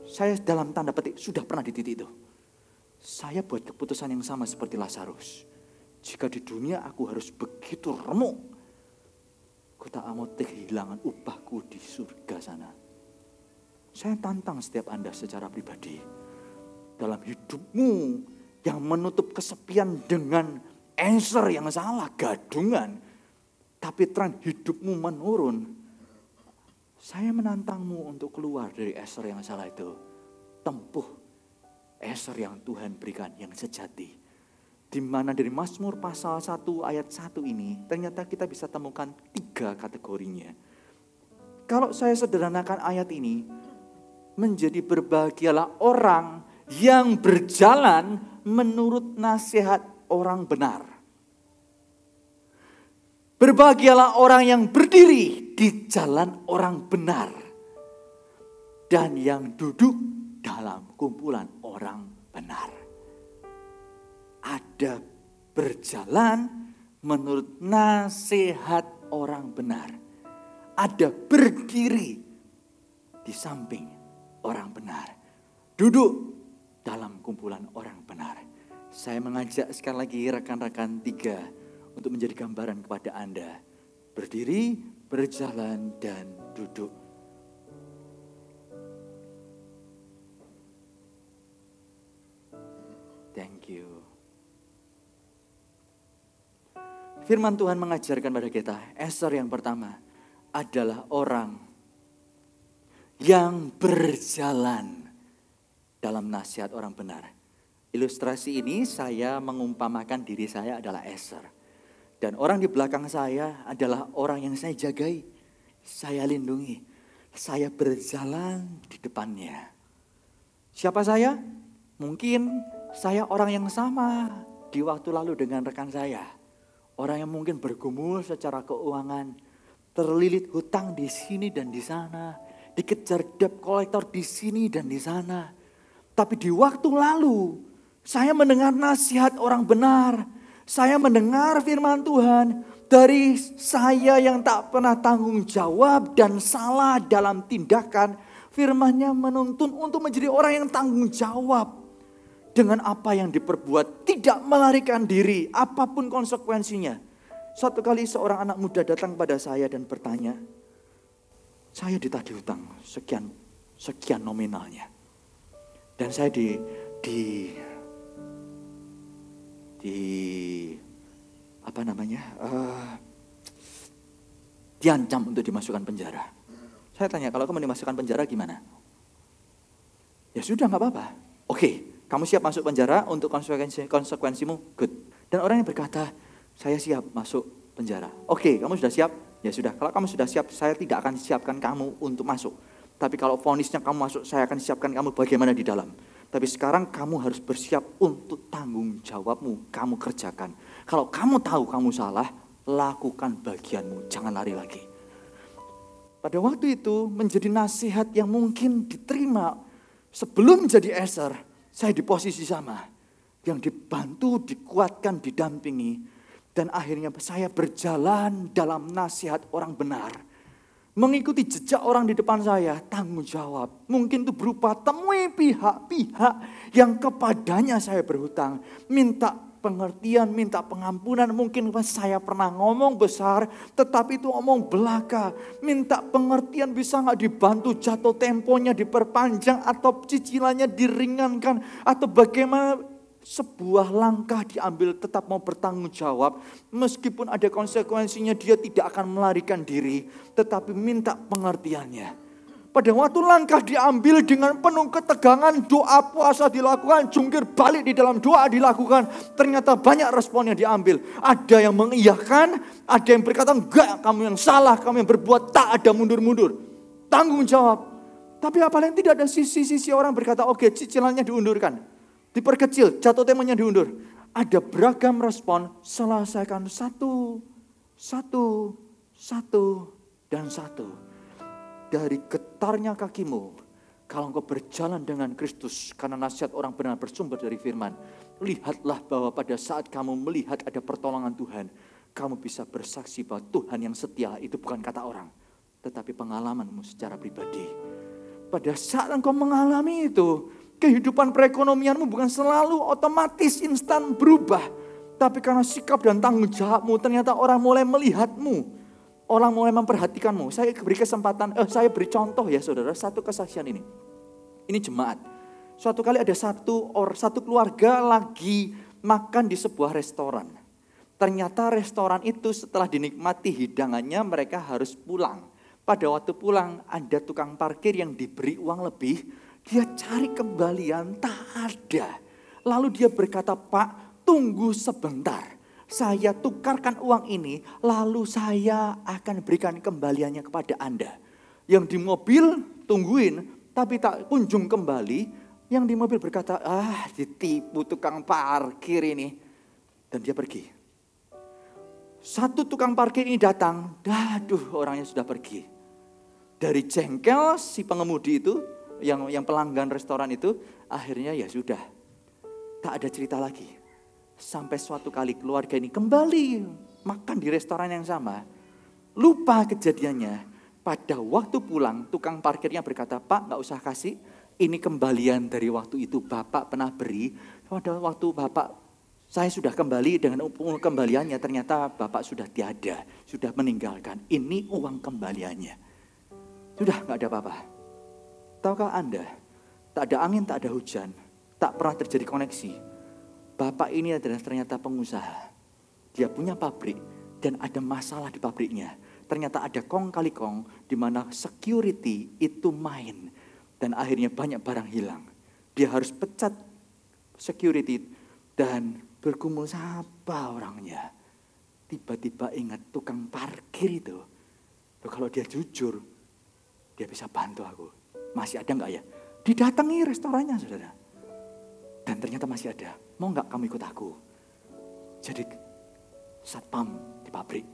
Saya dalam tanda petik sudah pernah di titik itu. Saya buat keputusan yang sama seperti Lazarus. Jika di dunia aku harus begitu remuk, aku tak mau kehilangan upahku di surga sana. Saya tantang setiap Anda secara pribadi. Dalam hidupmu yang menutup kesepian dengan answer yang salah, gadungan. Tapi tren hidupmu menurun. Saya menantangmu untuk keluar dari answer yang salah itu. Tempuh answer yang Tuhan berikan, yang sejati. Di mana dari Mazmur pasal 1 ayat 1 ini ternyata kita bisa temukan 3 kategorinya. Kalau saya sederhanakan ayat ini menjadi berbahagialah orang yang berjalan menurut nasihat orang benar. Berbahagialah orang yang berdiri di jalan orang benar dan yang duduk dalam kumpulan orang benar. Ada berjalan menurut nasihat orang benar. Ada berdiri di samping orang benar. Duduk dalam kumpulan orang benar. Saya mengajak sekali lagi rekan-rekan 3 untuk menjadi gambaran kepada Anda. Berdiri, berjalan, dan duduk. Thank you. Firman Tuhan mengajarkan pada kita, Ester yang pertama adalah orang yang berjalan dalam nasihat orang benar. Ilustrasi ini saya mengumpamakan diri saya adalah Ester. Dan orang di belakang saya adalah orang yang saya jagai, saya lindungi. Saya berjalan di depannya. Siapa saya? Mungkin saya orang yang sama di waktu lalu dengan rekan saya. Orang yang mungkin bergumul secara keuangan, terlilit hutang di sini dan di sana, dikejar debt collector di sini dan di sana. Tapi di waktu lalu, saya mendengar nasihat orang benar. Saya mendengar firman Tuhan dari saya yang tak pernah tanggung jawab dan salah dalam tindakan. Firman-Nya menuntun untuk menjadi orang yang tanggung jawab. Dengan apa yang diperbuat, tidak melarikan diri, apapun konsekuensinya. Suatu kali seorang anak muda datang pada saya dan bertanya, saya ditagih hutang sekian nominalnya. Dan saya diancam untuk dimasukkan penjara. Saya tanya, kalau kamu dimasukkan penjara gimana? Ya sudah, gak apa-apa. Oke. Kamu siap masuk penjara untuk konsekuensimu? Good. Dan orang yang berkata, saya siap masuk penjara. Oke, kamu sudah siap? Ya sudah, kalau kamu sudah siap, saya tidak akan siapkan kamu untuk masuk. Tapi kalau vonisnya kamu masuk, saya akan siapkan kamu bagaimana di dalam. Tapi sekarang kamu harus bersiap untuk tanggung jawabmu, kamu kerjakan. Kalau kamu tahu kamu salah, lakukan bagianmu, jangan lari lagi. Pada waktu itu menjadi nasihat yang mungkin diterima sebelum menjadi Eser, saya di posisi sama. Yang dibantu, dikuatkan, didampingi. Dan akhirnya saya berjalan dalam nasihat orang benar. Mengikuti jejak orang di depan saya, tanggung jawab. Mungkin itu berupa temui pihak-pihak yang kepadanya saya berhutang. Minta pengertian, minta pengampunan. Mungkin saya pernah ngomong besar, tetapi itu omong belaka. Minta pengertian, bisa gak dibantu jatuh temponya diperpanjang atau cicilannya diringankan. Atau bagaimana sebuah langkah diambil, tetap mau bertanggung jawab. Meskipun ada konsekuensinya, dia tidak akan melarikan diri. Tetapi minta pengertiannya. Pada waktu langkah diambil dengan penuh ketegangan, doa puasa dilakukan, jungkir balik di dalam doa dilakukan. Ternyata banyak respon yang diambil. Ada yang mengiyakan, ada yang berkata, enggak, kamu yang salah, kamu yang berbuat, tak ada mundur-mundur. Tanggung jawab. Tapi apalagi tidak ada sisi-sisi orang berkata, oke, cicilannya diundurkan. Diperkecil, jatuh temponya diundur. Ada beragam respon, selesaikan satu, dan satu. Dari getarnya kakimu, kalau engkau berjalan dengan Kristus, karena nasihat orang benar bersumber dari firman, lihatlah bahwa pada saat kamu melihat ada pertolongan Tuhan, kamu bisa bersaksi bahwa Tuhan yang setia itu bukan kata orang, tetapi pengalamanmu secara pribadi. Pada saat engkau mengalami itu, kehidupan perekonomianmu bukan selalu otomatis instan berubah. Tapi karena sikap dan tanggung jawabmu, ternyata orang mulai melihatmu. Orang mulai memperhatikanmu. Saya beri contoh ya saudara, satu kesaksian ini. Ini jemaat. Suatu kali ada satu keluarga lagi makan di sebuah restoran. Ternyata restoran itu setelah dinikmati hidangannya mereka harus pulang. Pada waktu pulang ada tukang parkir yang diberi uang lebih. Dia cari kembalian, tak ada. Lalu dia berkata, Pak, tunggu sebentar. Saya tukarkan uang ini, lalu saya akan berikan kembaliannya kepada Anda. Yang di mobil tungguin, tapi tak kunjung kembali. Yang di mobil berkata, ditipu tukang parkir ini. Dan dia pergi. Satu tukang parkir ini datang, orangnya sudah pergi. Dari jengkel si pengemudi itu, yang pelanggan restoran itu, akhirnya ya sudah, tak ada cerita lagi. Sampai suatu kali keluarga ini kembali makan di restoran yang sama. Lupa kejadiannya. Pada waktu pulang, tukang parkirnya berkata, Pak, gak usah kasih, ini kembalian dari waktu itu Bapak pernah beri. Pada waktu saya sudah kembali dengan kembaliannya, ternyata Bapak sudah tiada, sudah meninggalkan. Ini uang kembaliannya. Sudah gak ada apa-apa. Tahukah Anda, tak ada angin, tak ada hujan, tak pernah terjadi koneksi. Bapak ini adalah ternyata pengusaha. Dia punya pabrik dan ada masalah di pabriknya. Ternyata ada kong kali kong di mana security itu main. Dan akhirnya banyak barang hilang. Dia harus pecat security dan bergumul, siapa orangnya. Tiba-tiba ingat tukang parkir itu. Loh, kalau dia jujur, dia bisa bantu aku. Masih ada enggak ya? Didatangi restorannya saudara. Dan ternyata masih ada. Mau enggak kamu ikut aku? Jadi satpam di pabrik.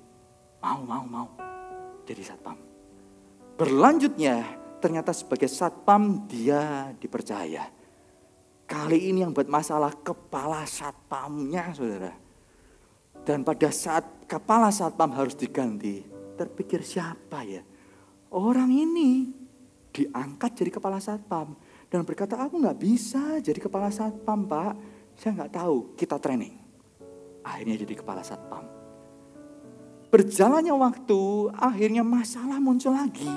Mau. Jadi satpam. Berlanjutnya ternyata sebagai satpam dia dipercaya. Kali ini yang buat masalah kepala satpamnya saudara. Dan pada saat kepala satpam harus diganti, terpikir siapa ya? Orang ini diangkat jadi kepala satpam. Dan berkata, aku gak bisa jadi kepala satpam Pak. Saya gak tahu, kita training. Akhirnya jadi kepala satpam. Berjalannya waktu, akhirnya masalah muncul lagi.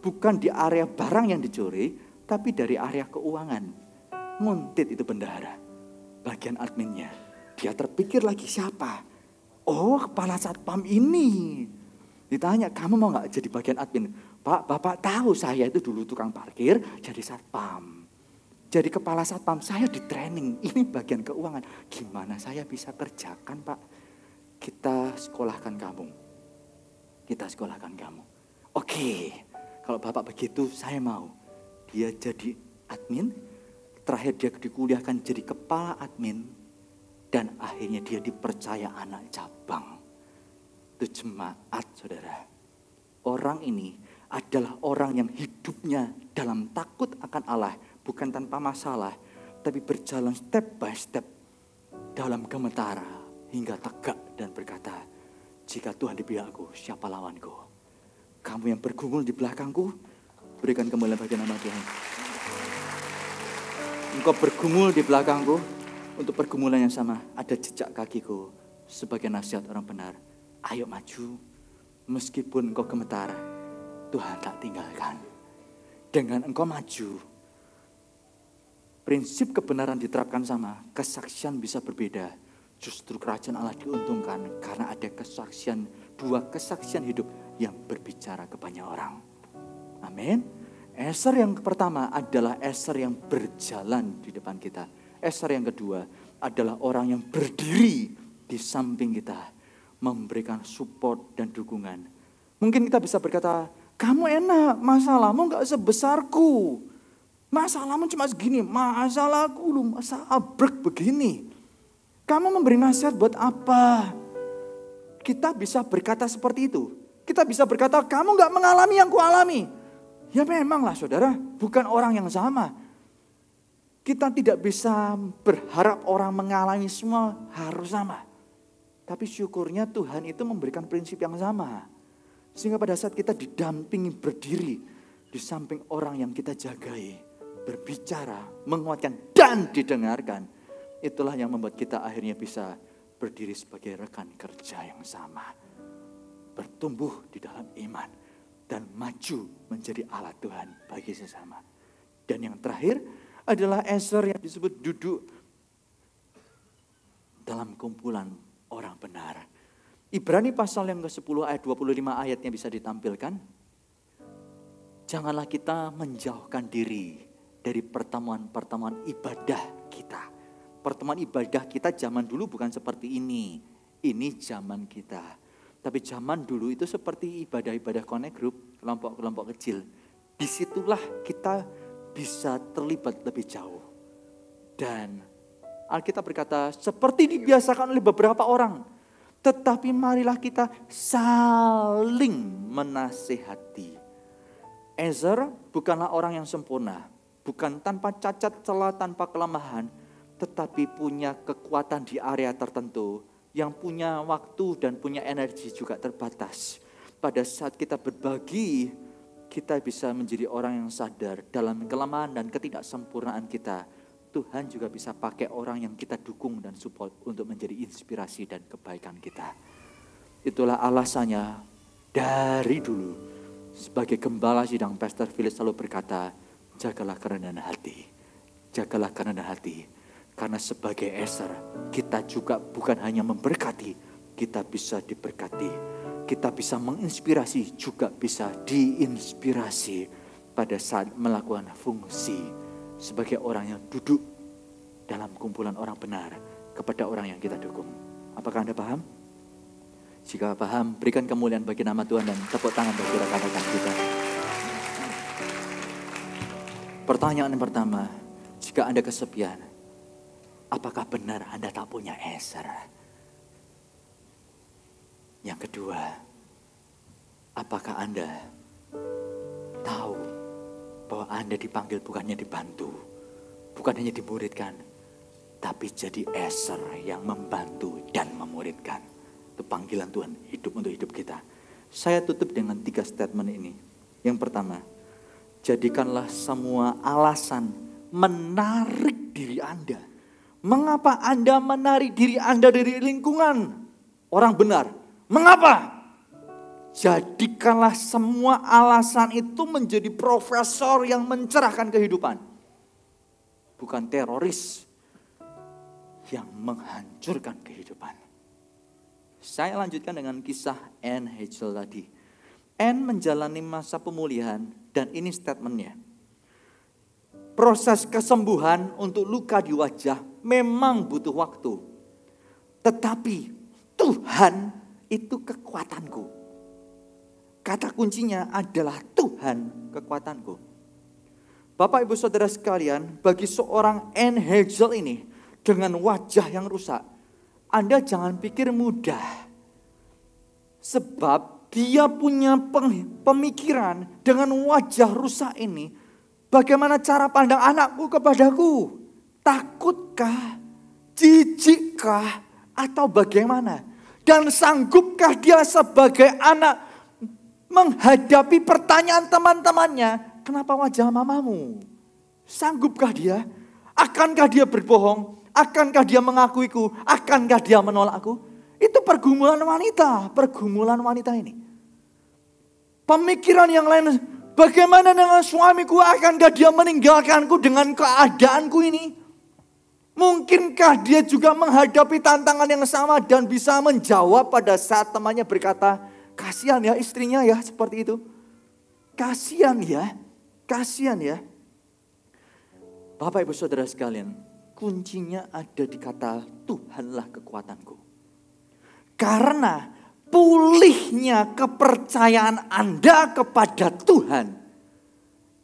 Bukan di area barang yang dicuri, tapi dari area keuangan. Nguntit itu bendahara, bagian adminnya. Dia terpikir lagi siapa? Oh, kepala satpam ini. Ditanya, kamu mau gak jadi bagian admin? Pak, Bapak tahu saya itu dulu tukang parkir, jadi satpam. Jadi kepala satpam, saya di training, ini bagian keuangan. Gimana saya bisa kerjakan Pak? kita sekolahkan kamu. Kita sekolahkan kamu. Oke, kalau Bapak begitu saya mau. Dia jadi admin, terakhir dia dikuliahkan jadi kepala admin, dan akhirnya dia dipercaya anak cabang. Itu jemaat, saudara. Orang ini adalah orang yang hidupnya dalam takut akan Allah, bukan tanpa masalah, tapi berjalan step by step dalam gemetara hingga tegak dan berkata, jika Tuhan di pihakku, siapa lawanku? Kamu yang bergumul di belakangku, berikan kemuliaan bagi nama Tuhan. Engkau bergumul di belakangku, untuk pergumulan yang sama, ada jejak kakiku sebagai nasihat orang benar. Ayo maju, meskipun engkau gemetar, Tuhan tak tinggalkan. Dengan engkau maju, prinsip kebenaran diterapkan sama, kesaksian bisa berbeda. Justru kerajaan Allah diuntungkan karena ada kesaksian, dua kesaksian hidup yang berbicara ke banyak orang. Amin. Eser yang pertama adalah eser yang berjalan di depan kita. Eser yang kedua adalah orang yang berdiri di samping kita, memberikan support dan dukungan. Mungkin kita bisa berkata, kamu enak, masalahmu gak sebesarku. Masalahmu cuma segini, masalahku lu masa abrek begini. Kamu memberi nasihat buat apa? Kita bisa berkata seperti itu. Kita bisa berkata, kamu gak mengalami yang kualami. Ya memanglah saudara, bukan orang yang sama. Kita tidak bisa berharap orang mengalami semua harus sama. Tapi syukurnya Tuhan itu memberikan prinsip yang sama. Sehingga pada saat kita didampingi berdiri di samping orang yang kita jagai, berbicara, menguatkan dan didengarkan. Itulah yang membuat kita akhirnya bisa berdiri sebagai rekan kerja yang sama. Bertumbuh di dalam iman dan maju menjadi alat Tuhan bagi sesama. Dan yang terakhir adalah eser yang disebut duduk dalam kumpulan orang benar. Ibrani pasal yang ke-10 ayat 25 ayatnya bisa ditampilkan. Janganlah kita menjauhkan diri dari pertemuan-pertemuan ibadah kita. Pertemuan ibadah kita zaman dulu bukan seperti ini. Ini zaman kita. Tapi zaman dulu itu seperti ibadah-ibadah connect group, kelompok-kelompok kecil. Disitulah kita bisa terlibat lebih jauh. Dan Alkitab berkata, seperti dibiasakan oleh beberapa orang. Tetapi marilah kita saling menasihati. Ezer bukanlah orang yang sempurna. Bukan tanpa cacat celah, tanpa kelemahan. Tetapi punya kekuatan di area tertentu. Yang punya waktu dan punya energi juga terbatas. Pada saat kita berbagi, kita bisa menjadi orang yang sadar dalam kelemahan dan ketidaksempurnaan kita. Tuhan juga bisa pakai orang yang kita dukung dan support untuk menjadi inspirasi dan kebaikan kita. Itulah alasannya dari dulu sebagai gembala sidang Pastor Philip selalu berkata, jagalah kerendahan hati. Jagalah kerendahan hati. Karena sebagai eser kita juga bukan hanya memberkati, kita bisa diberkati. Kita bisa menginspirasi, juga bisa diinspirasi pada saat melakukan fungsi sebagai orang yang duduk dalam kumpulan orang benar kepada orang yang kita dukung. Apakah Anda paham? Jika paham, berikan kemuliaan bagi nama Tuhan dan tepuk tangan bagi rekan-rekan kita. Pertanyaan yang pertama, jika Anda kesepian, apakah benar Anda tak punya eser? Yang kedua, apakah Anda tahu bahwa Anda dipanggil bukannya dibantu, bukan hanya dimuridkan, tapi jadi eser yang membantu dan memuridkan. Itu panggilan Tuhan hidup untuk hidup kita. Saya tutup dengan 3 statement ini. Yang pertama, jadikanlah semua alasan menarik diri Anda. Mengapa Anda menarik diri Anda dari lingkungan orang benar? Mengapa? Jadikanlah semua alasan itu menjadi profesor yang mencerahkan kehidupan. Bukan teroris yang menghancurkan kehidupan. Saya lanjutkan dengan kisah Anne Hagel tadi. Anne menjalani masa pemulihan dan ini statementnya. Proses kesembuhan untuk luka di wajah memang butuh waktu. Tetapi Tuhan itu kekuatanku. Kata kuncinya adalah Tuhan kekuatanku. Bapak Ibu Saudara sekalian, bagi seorang Anne Hagel ini dengan wajah yang rusak, Anda jangan pikir mudah. Sebab dia punya pemikiran dengan wajah rusak ini. Bagaimana cara pandang anakku kepadaku? Takutkah? Jijikkah? Atau bagaimana? Dan sanggupkah dia sebagai anak menghadapi pertanyaan teman-temannya? Kenapa wajah mamamu? Sanggupkah dia? Akankah dia berbohong? Akankah dia mengakuiku? Akankah dia menolakku? Itu pergumulan wanita ini. Pemikiran yang lain, bagaimana dengan suamiku? Akankah dia meninggalkanku dengan keadaanku ini? Mungkinkah dia juga menghadapi tantangan yang sama dan bisa menjawab pada saat temannya berkata, kasihan ya istrinya ya seperti itu. Kasihan ya. Bapak Ibu Saudara sekalian, kuncinya ada di kata Tuhanlah kekuatanku. Karena pulihnya kepercayaan Anda kepada Tuhan,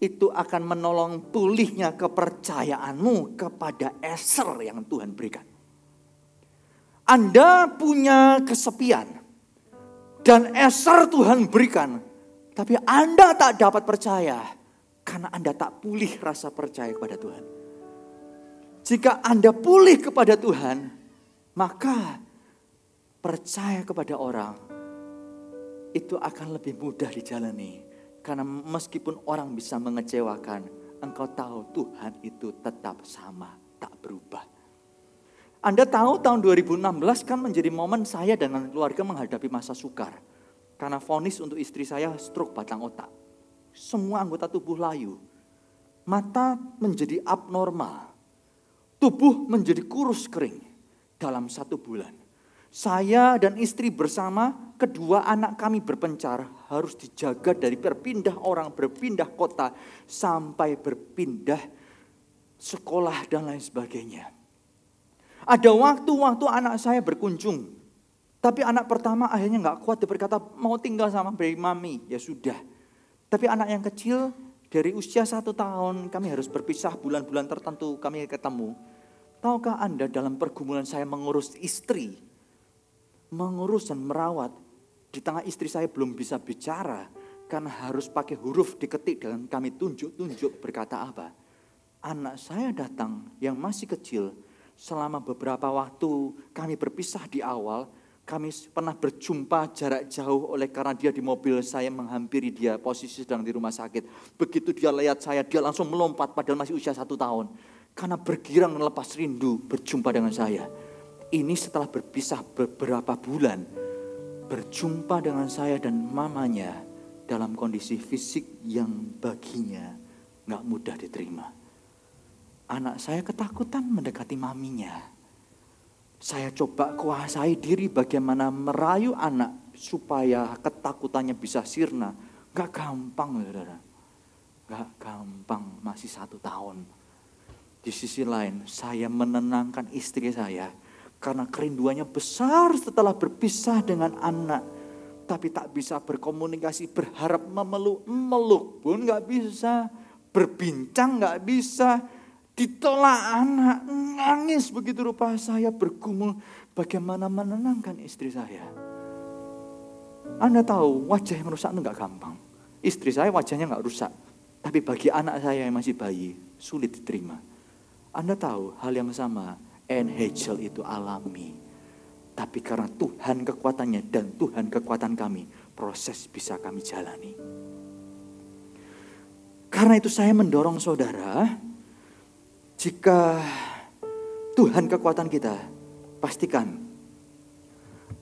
itu akan menolong pulihnya kepercayaanmu kepada Eser yang Tuhan berikan. Anda punya kesepian dan Eser Tuhan berikan, tapi Anda tak dapat percaya karena Anda tak pulih rasa percaya kepada Tuhan. Jika Anda pulih kepada Tuhan, maka percaya kepada orang itu akan lebih mudah dijalani. Karena meskipun orang bisa mengecewakan, engkau tahu Tuhan itu tetap sama, tak berubah. Anda tahu tahun 2016 kan menjadi momen saya dengan keluarga menghadapi masa sukar. Karena vonis untuk istri saya stroke batang otak. Semua anggota tubuh layu. Mata menjadi abnormal. Tubuh menjadi kurus kering dalam 1 bulan. Saya dan istri bersama, kedua anak kami berpencar, harus dijaga dari berpindah orang, berpindah kota, sampai berpindah sekolah dan lain sebagainya. Ada waktu-waktu anak saya berkunjung, tapi anak pertama akhirnya gak kuat, dia berkata mau tinggal sama baby mami, ya sudah. Tapi anak yang kecil dari usia 1 tahun kami harus berpisah bulan-bulan tertentu kami ketemu. Tahukah Anda dalam pergumulan saya mengurus istri, mengurus dan merawat, di tengah istri saya belum bisa bicara karena harus pakai huruf diketik dan kami tunjuk-tunjuk berkata apa. Anak saya datang yang masih kecil, selama beberapa waktu kami berpisah di awal, kami pernah berjumpa jarak jauh oleh karena dia di mobil, saya menghampiri dia, posisi sedang di rumah sakit. Begitu dia lihat saya, dia langsung melompat padahal masih usia 1 tahun. Karena bergirang lepas rindu berjumpa dengan saya. Ini setelah berpisah beberapa bulan, berjumpa dengan saya dan mamanya dalam kondisi fisik yang baginya gak mudah diterima. Anak saya ketakutan mendekati maminya. Saya coba kuasai diri bagaimana merayu anak supaya ketakutannya bisa sirna. Gak gampang, saudara. Gak gampang, masih 1 tahun. Di sisi lain, saya menenangkan istri saya. Karena kerinduannya besar setelah berpisah dengan anak. Tapi tak bisa berkomunikasi, berharap memeluk pun gak bisa. Berbincang gak bisa. Ditolak anak, nangis begitu rupa. Saya bergumul bagaimana menenangkan istri saya. Anda tahu wajah yang rusak itu gak gampang. Istri saya wajahnya gak rusak. Tapi bagi anak saya yang masih bayi, sulit diterima. Anda tahu hal yang sama Anne Hagel itu alami. Tapi karena Tuhan kekuatannya dan Tuhan kekuatan kami, proses bisa kami jalani. Karena itu saya mendorong saudara, jika Tuhan kekuatan kita, pastikan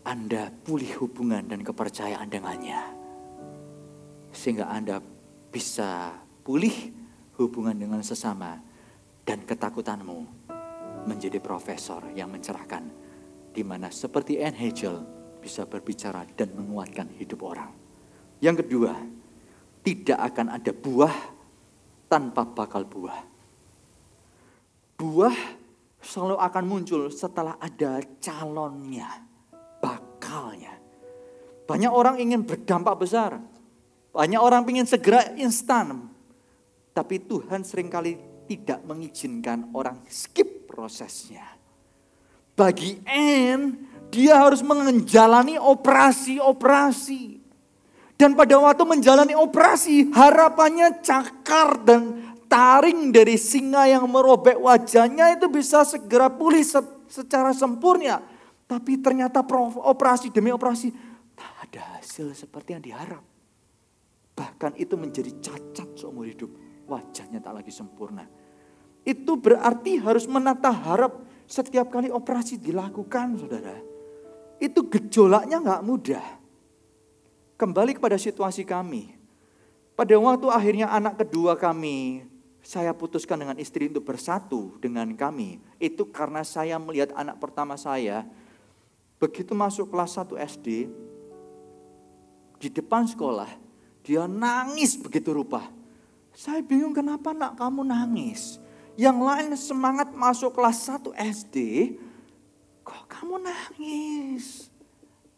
Anda pulih hubungan dan kepercayaan dengannya. Sehingga Anda bisa pulih hubungan dengan sesama dan ketakutanmu menjadi profesor yang mencerahkan, di mana seperti Anne Hagel bisa berbicara dan menguatkan hidup orang. Yang kedua, tidak akan ada buah tanpa bakal buah. Buah selalu akan muncul setelah ada calonnya, akalnya. Banyak orang ingin berdampak besar. Banyak orang ingin segera instan. Tapi Tuhan seringkali tidak mengizinkan orang skip prosesnya. Bagi Anne, dia harus menjalani operasi-operasi. Dan pada waktu menjalani operasi, harapannya cakar dan taring dari singa yang merobek wajahnya itu bisa segera pulih secara sempurna. Tapi ternyata operasi demi operasi, tak ada hasil seperti yang diharap. Bahkan itu menjadi cacat seumur hidup. Wajahnya tak lagi sempurna. Itu berarti harus menata harap setiap kali operasi dilakukan, saudara. Itu gejolaknya gak mudah. Kembali kepada situasi kami. Pada waktu akhirnya anak kedua kami, saya putuskan dengan istri untuk bersatu dengan kami. Itu karena saya melihat anak pertama saya, begitu masuk kelas 1 SD, di depan sekolah, dia nangis begitu rupa. Saya bingung kenapa nak kamu nangis. Yang lain semangat masuk kelas 1 SD, kok kamu nangis?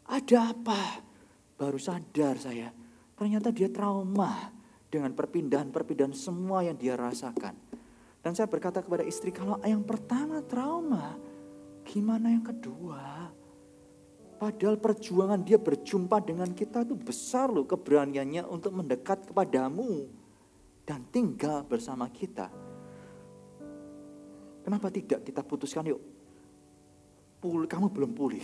Ada apa? Baru sadar saya, ternyata dia trauma dengan perpindahan-perpindahan semua yang dia rasakan. Dan saya berkata kepada istri, kalau yang pertama trauma, gimana yang kedua? Padahal perjuangan dia berjumpa dengan kita itu besar loh, keberaniannya untuk mendekat kepadamu dan tinggal bersama kita. Kenapa tidak kita putuskan, yuk kamu belum pulih,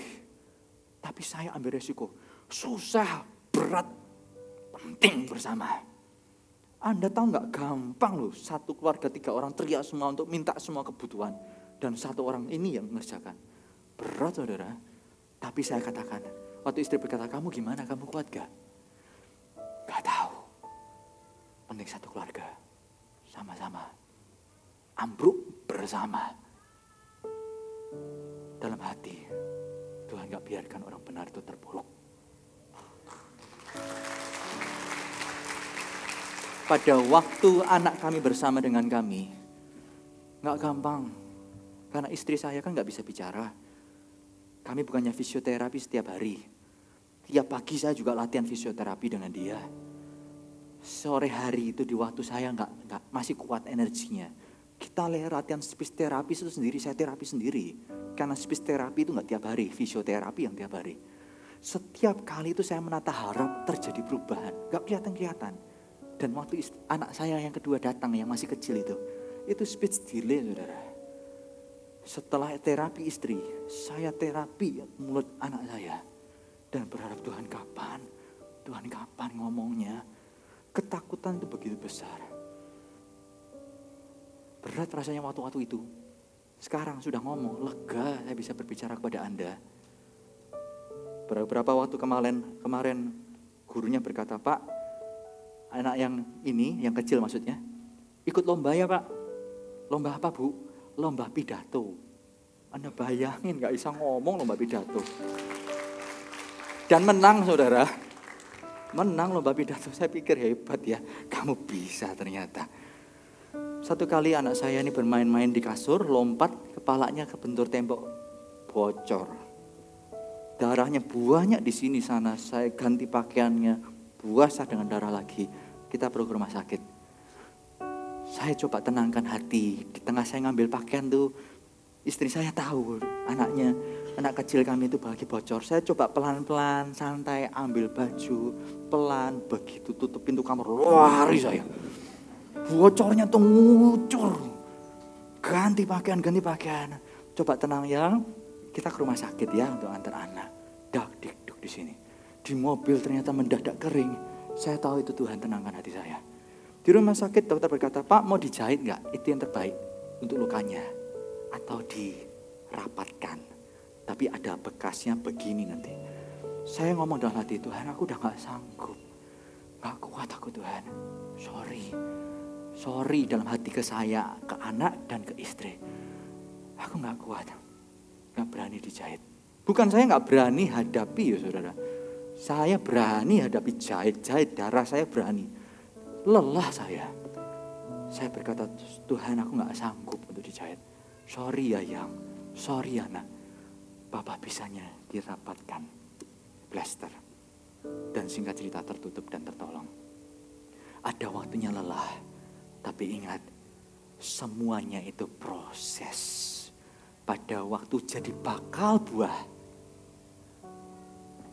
tapi saya ambil resiko. Susah, berat, penting bersama. Anda tahu gak, gampang loh satu keluarga 3 orang teriak semua untuk minta semua kebutuhan. Dan 1 orang ini yang mengerjakan. Berat, saudara. Tapi saya katakan, waktu istri berkata, kamu gimana, kamu kuat gak? Gak tahu. Penting satu keluarga. Sama-sama. Ambruk bersama. Dalam hati, Tuhan gak biarkan orang benar itu terpuruk. Pada waktu anak kami bersama dengan kami, gak gampang. Karena istri saya kan gak bisa bicara. Kami bukannya fisioterapi setiap hari. Tiap pagi saya juga latihan fisioterapi dengan dia. Sore hari itu di waktu saya nggak masih kuat energinya. Kita latihan speech terapi itu sendiri, saya terapi sendiri. Karena speech terapi itu nggak tiap hari, fisioterapi yang tiap hari. Setiap kali itu saya menata harap terjadi perubahan. Nggak kelihatan. Dan waktu anak saya yang kedua datang, yang masih kecil itu speech delay, saudara. Setelah terapi istri, saya terapi mulut anak saya. Dan berharap Tuhan kapan ngomongnya. Ketakutan itu begitu besar. Berat rasanya waktu-waktu itu. Sekarang sudah ngomong, lega saya bisa berbicara kepada Anda. Beberapa waktu kemarin gurunya berkata, Pak, anak yang ini, yang kecil maksudnya, ikut lomba ya Pak. Lomba apa Bu? Lomba pidato. Anda bayangin gak bisa ngomong lomba pidato. Dan menang, saudara. Menang lomba pidato. Saya pikir hebat ya, kamu bisa ternyata. Satu kali anak saya ini bermain-main di kasur, lompat, kepalanya kebentur tembok, bocor. Darahnya banyak di sini sana. Saya ganti pakaiannya, basah dengan darah lagi. Kita perlu ke rumah sakit. Saya coba tenangkan hati. Di tengah saya ngambil pakaian tuh, istri saya tahu anak kecil kami itu lagi bocor. Saya coba pelan-pelan, santai, ambil baju, pelan, begitu tutup pintu kamar, lari saya. Bocornya tuh ngucur. Ganti pakaian. Coba tenang ya, kita ke rumah sakit ya untuk antar anak. Dak dik di sini. Di mobil ternyata mendadak kering. Saya tahu itu Tuhan tenangkan hati saya. Di rumah sakit dokter berkata, Pak mau dijahit gak? Itu yang terbaik untuk lukanya. Atau dirapatkan. Tapi ada bekasnya begini nanti. Saya ngomong dalam hati, Tuhan aku udah gak sanggup. Gak kuat aku Tuhan. Sorry dalam hati ke saya, ke anak dan ke istri. Aku gak kuat. Gak berani dijahit. Bukan saya gak berani hadapi ya saudara. Saya berani hadapi jahit darah, saya berani. Lelah saya. Saya berkata, Tuhan aku gak sanggup untuk dijahit. Sorry ya yang, sorry ya nak. Bapak bisanya dirapatkan. plester. Dan singkat cerita tertutup dan tertolong. Ada waktunya lelah, tapi ingat, semuanya itu proses. Pada waktu jadi bakal buah,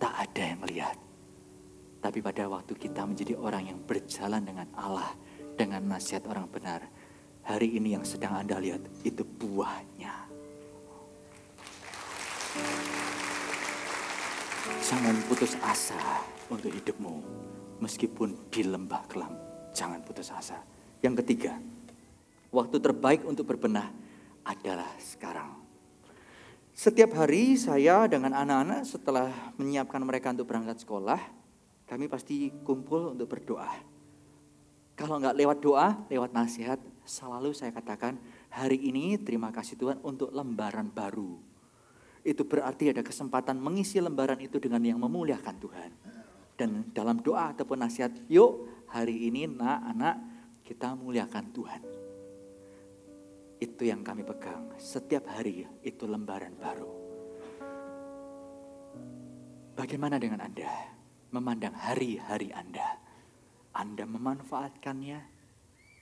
tak ada yang melihat. Tapi pada waktu kita menjadi orang yang berjalan dengan Allah, dengan nasihat orang benar, hari ini yang sedang Anda lihat, itu buahnya. Jangan putus asa untuk hidupmu, meskipun di lembah kelam, jangan putus asa. Yang ketiga, waktu terbaik untuk berbenah adalah sekarang. Setiap hari saya dengan anak-anak setelah menyiapkan mereka untuk berangkat sekolah, kami pasti kumpul untuk berdoa. Kalau nggak lewat doa, lewat nasihat, selalu saya katakan, hari ini terima kasih Tuhan untuk lembaran baru. Itu berarti ada kesempatan mengisi lembaran itu dengan yang memuliakan Tuhan. Dan dalam doa ataupun nasihat, yuk hari ini anak kita muliakan Tuhan. Itu yang kami pegang. Setiap hari itu lembaran baru. Bagaimana dengan Anda? Memandang hari-hari Anda. Anda memanfaatkannya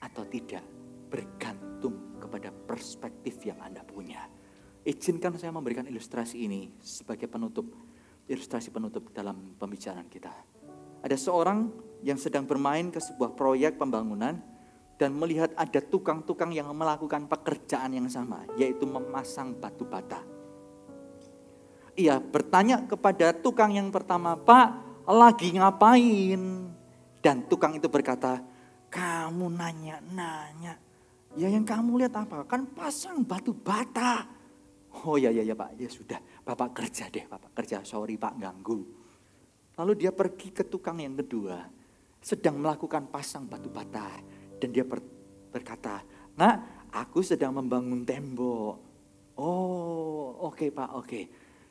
atau tidak? Bergantung kepada perspektif yang Anda punya. Izinkan saya memberikan ilustrasi ini sebagai penutup. Ilustrasi penutup dalam pembicaraan kita. Ada seorang yang sedang bermain ke sebuah proyek pembangunan dan melihat ada tukang-tukang yang melakukan pekerjaan yang sama, yaitu memasang batu bata. Ia bertanya kepada tukang yang pertama, "Pak, lagi ngapain?" Dan tukang itu berkata, "Kamu nanya. Ya yang kamu lihat apa? Kan pasang batu bata." "Oh ya Pak, ya sudah. Bapak kerja deh, Bapak kerja. Sorry Pak, ganggu." Lalu dia pergi ke tukang yang kedua, sedang melakukan pasang batu bata. Dan dia berkata, "Nak, aku sedang membangun tembok." "Oh, oke Pak, oke."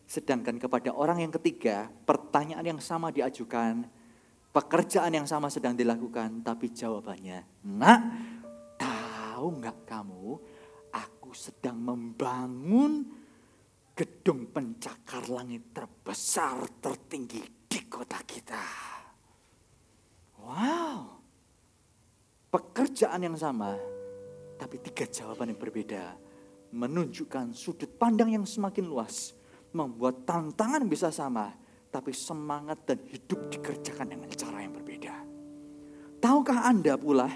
Sedangkan kepada orang yang ketiga, pertanyaan yang sama diajukan, pekerjaan yang sama sedang dilakukan, tapi jawabannya, "Nak, tahu nggak kamu, aku sedang membangun gedung pencakar langit terbesar tertinggi di kota kita." Wow. Pekerjaan yang sama, tapi tiga jawaban yang berbeda. Menunjukkan sudut pandang yang semakin luas. Membuat tantangan bisa sama, tapi semangat dan hidup dikerjakan dengan cara yang berbeda. Tahukah Anda pula,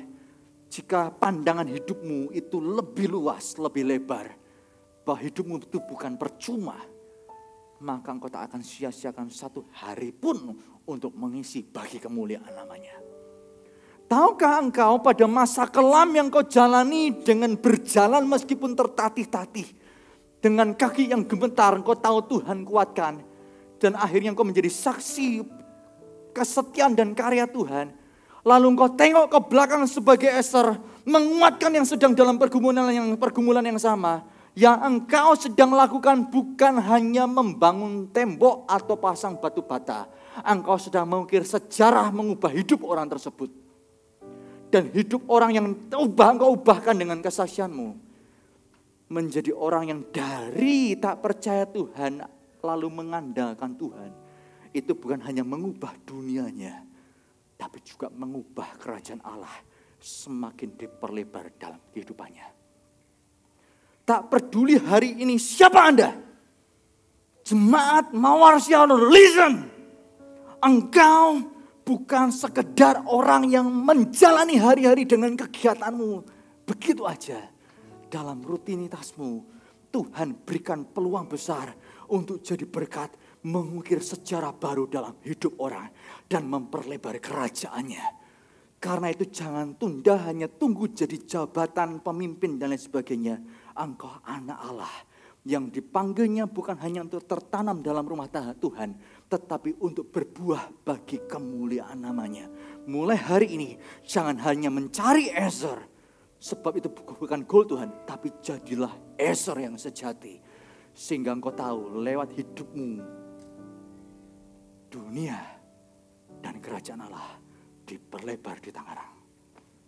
jika pandangan hidupmu itu lebih luas, lebih lebar, bahwa hidupmu itu bukan percuma, maka engkau tak akan sia-siakan satu hari pun untuk mengisi bagi kemuliaan namanya. Tahukah engkau pada masa kelam yang kau jalani dengan berjalan meskipun tertatih-tatih. Dengan kaki yang gemetar engkau tahu Tuhan kuatkan. Dan akhirnya engkau menjadi saksi kesetiaan dan karya Tuhan. Lalu engkau tengok ke belakang sebagai Ester. Menguatkan yang sedang dalam pergumulan yang sama. Yang engkau sedang lakukan bukan hanya membangun tembok atau pasang batu bata. Engkau sedang mengukir sejarah mengubah hidup orang tersebut. Dan hidup orang yang engkau ubahkan dengan kesaksianmu. Menjadi orang yang dari tak percaya Tuhan lalu mengandalkan Tuhan. Itu bukan hanya mengubah dunianya, tapi juga mengubah kerajaan Allah semakin diperlebar dalam kehidupannya. Tak peduli hari ini siapa Anda. Jemaat Mawar Siaran, listen. Engkau bukan sekedar orang yang menjalani hari-hari dengan kegiatanmu. Begitu aja. Dalam rutinitasmu, Tuhan berikan peluang besar untuk jadi berkat. Mengukir sejarah baru dalam hidup orang. Dan memperlebar kerajaannya. Karena itu jangan tunda hanya tunggu jadi jabatan pemimpin dan lain sebagainya. Engkau anak Allah. Yang dipanggilnya bukan hanya untuk tertanam dalam rumah tangga Tuhan, tetapi untuk berbuah bagi kemuliaan namanya. Mulai hari ini jangan hanya mencari Ezer, sebab itu bukan goal Tuhan, tapi jadilah Ezer yang sejati. Sehingga engkau tahu lewat hidupmu, dunia dan kerajaan Allah diperlebar di Tangerang.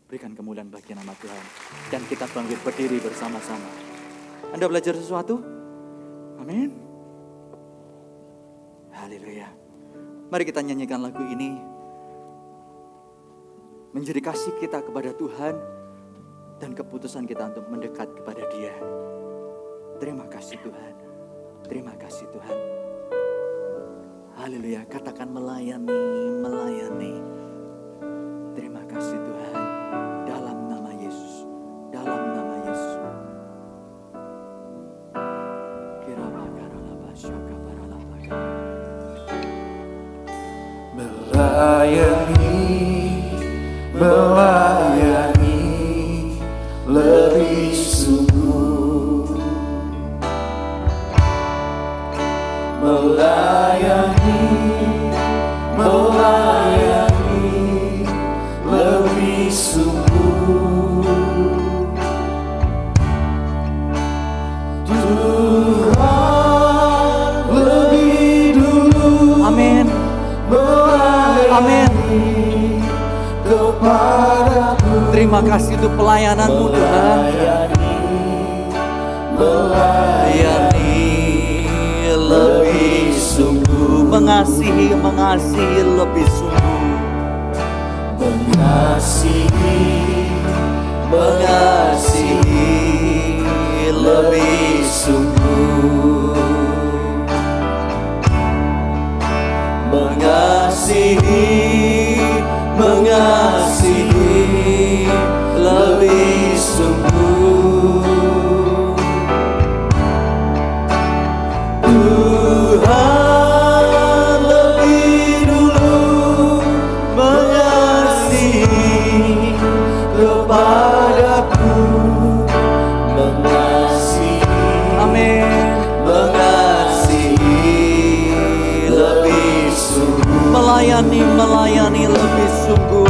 Berikan kemuliaan bagi nama Tuhan. Dan kita bangkit berdiri bersama-sama. Anda belajar sesuatu? Amin. Haleluya. Mari kita nyanyikan lagu ini. Menjadi kasih kita kepada Tuhan dan keputusan kita untuk mendekat kepada Dia. Terima kasih Tuhan. Terima kasih Tuhan. Haleluya. Katakan melayani, melayani. Terima kasih Tuhan. Dalam nama Yesus. Dalam nama Yesus. Melayani, melayani lebih sungguh. Melayani, melayani lebih sungguh. Tuhan lebih dulu. Amin. Amin. Kepadaku. Terima kasih untuk pelayananmu Tuhan. Melayani lebih sungguh. Mengasihi, mengasihi lebih sungguh. Mengasihi, Mengasihi lebih sungguh. Mengasihi, mengasihi lebih sungguh. Tuhan lebih dulu mengasihi kepadaku. mengasihi, Amin. Mengasihi lebih sungguh. Melayani, melayani lebih sungguh.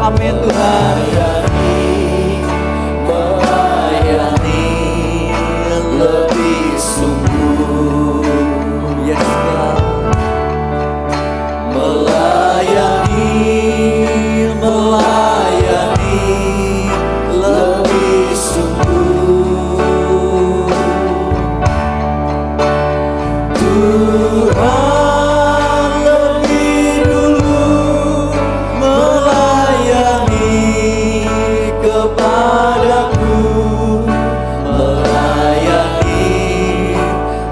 Amin Tuhan. Melayani lebih sungguh. Yes God. Melayani, melayani lebih sungguh. Tuhan lebih dulu melayani kepadaku. Melayani,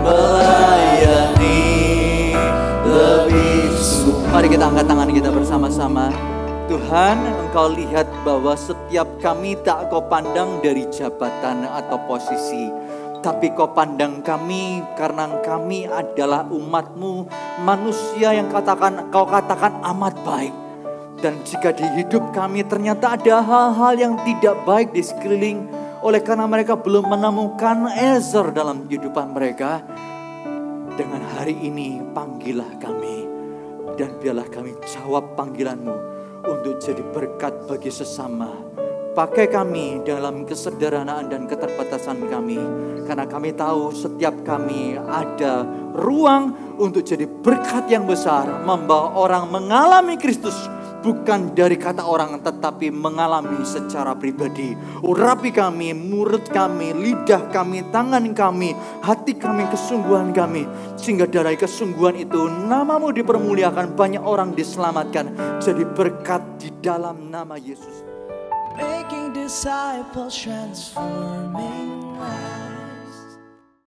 melayani lebih sungguh. Mari kita angkat tangan kita bersama-sama. Tuhan, Engkau lihat bahwa setiap kami tak Kau pandang dari jabatan atau posisi, tapi Kau pandang kami karena kami adalah umat-Mu, manusia yang Kau katakan amat baik. Dan jika di hidup kami ternyata ada hal-hal yang tidak baik di sekeliling, oleh karena mereka belum menemukan Ezer dalam kehidupan mereka, dengan hari ini panggillah kami, dan biarlah kami jawab panggilan-Mu untuk jadi berkat bagi sesama. Pakai kami dalam kesederhanaan dan keterbatasan kami, karena kami tahu setiap kami ada ruang untuk jadi berkat yang besar, membawa orang mengalami Kristus, bukan dari kata orang tetapi mengalami secara pribadi. Urapi kami, mulut kami, lidah kami, tangan kami, hati kami, kesungguhan kami, sehingga dari kesungguhan itu nama-Mu dipermuliakan, banyak orang diselamatkan, jadi berkat di dalam nama Yesus. Making disciples, transforming lives.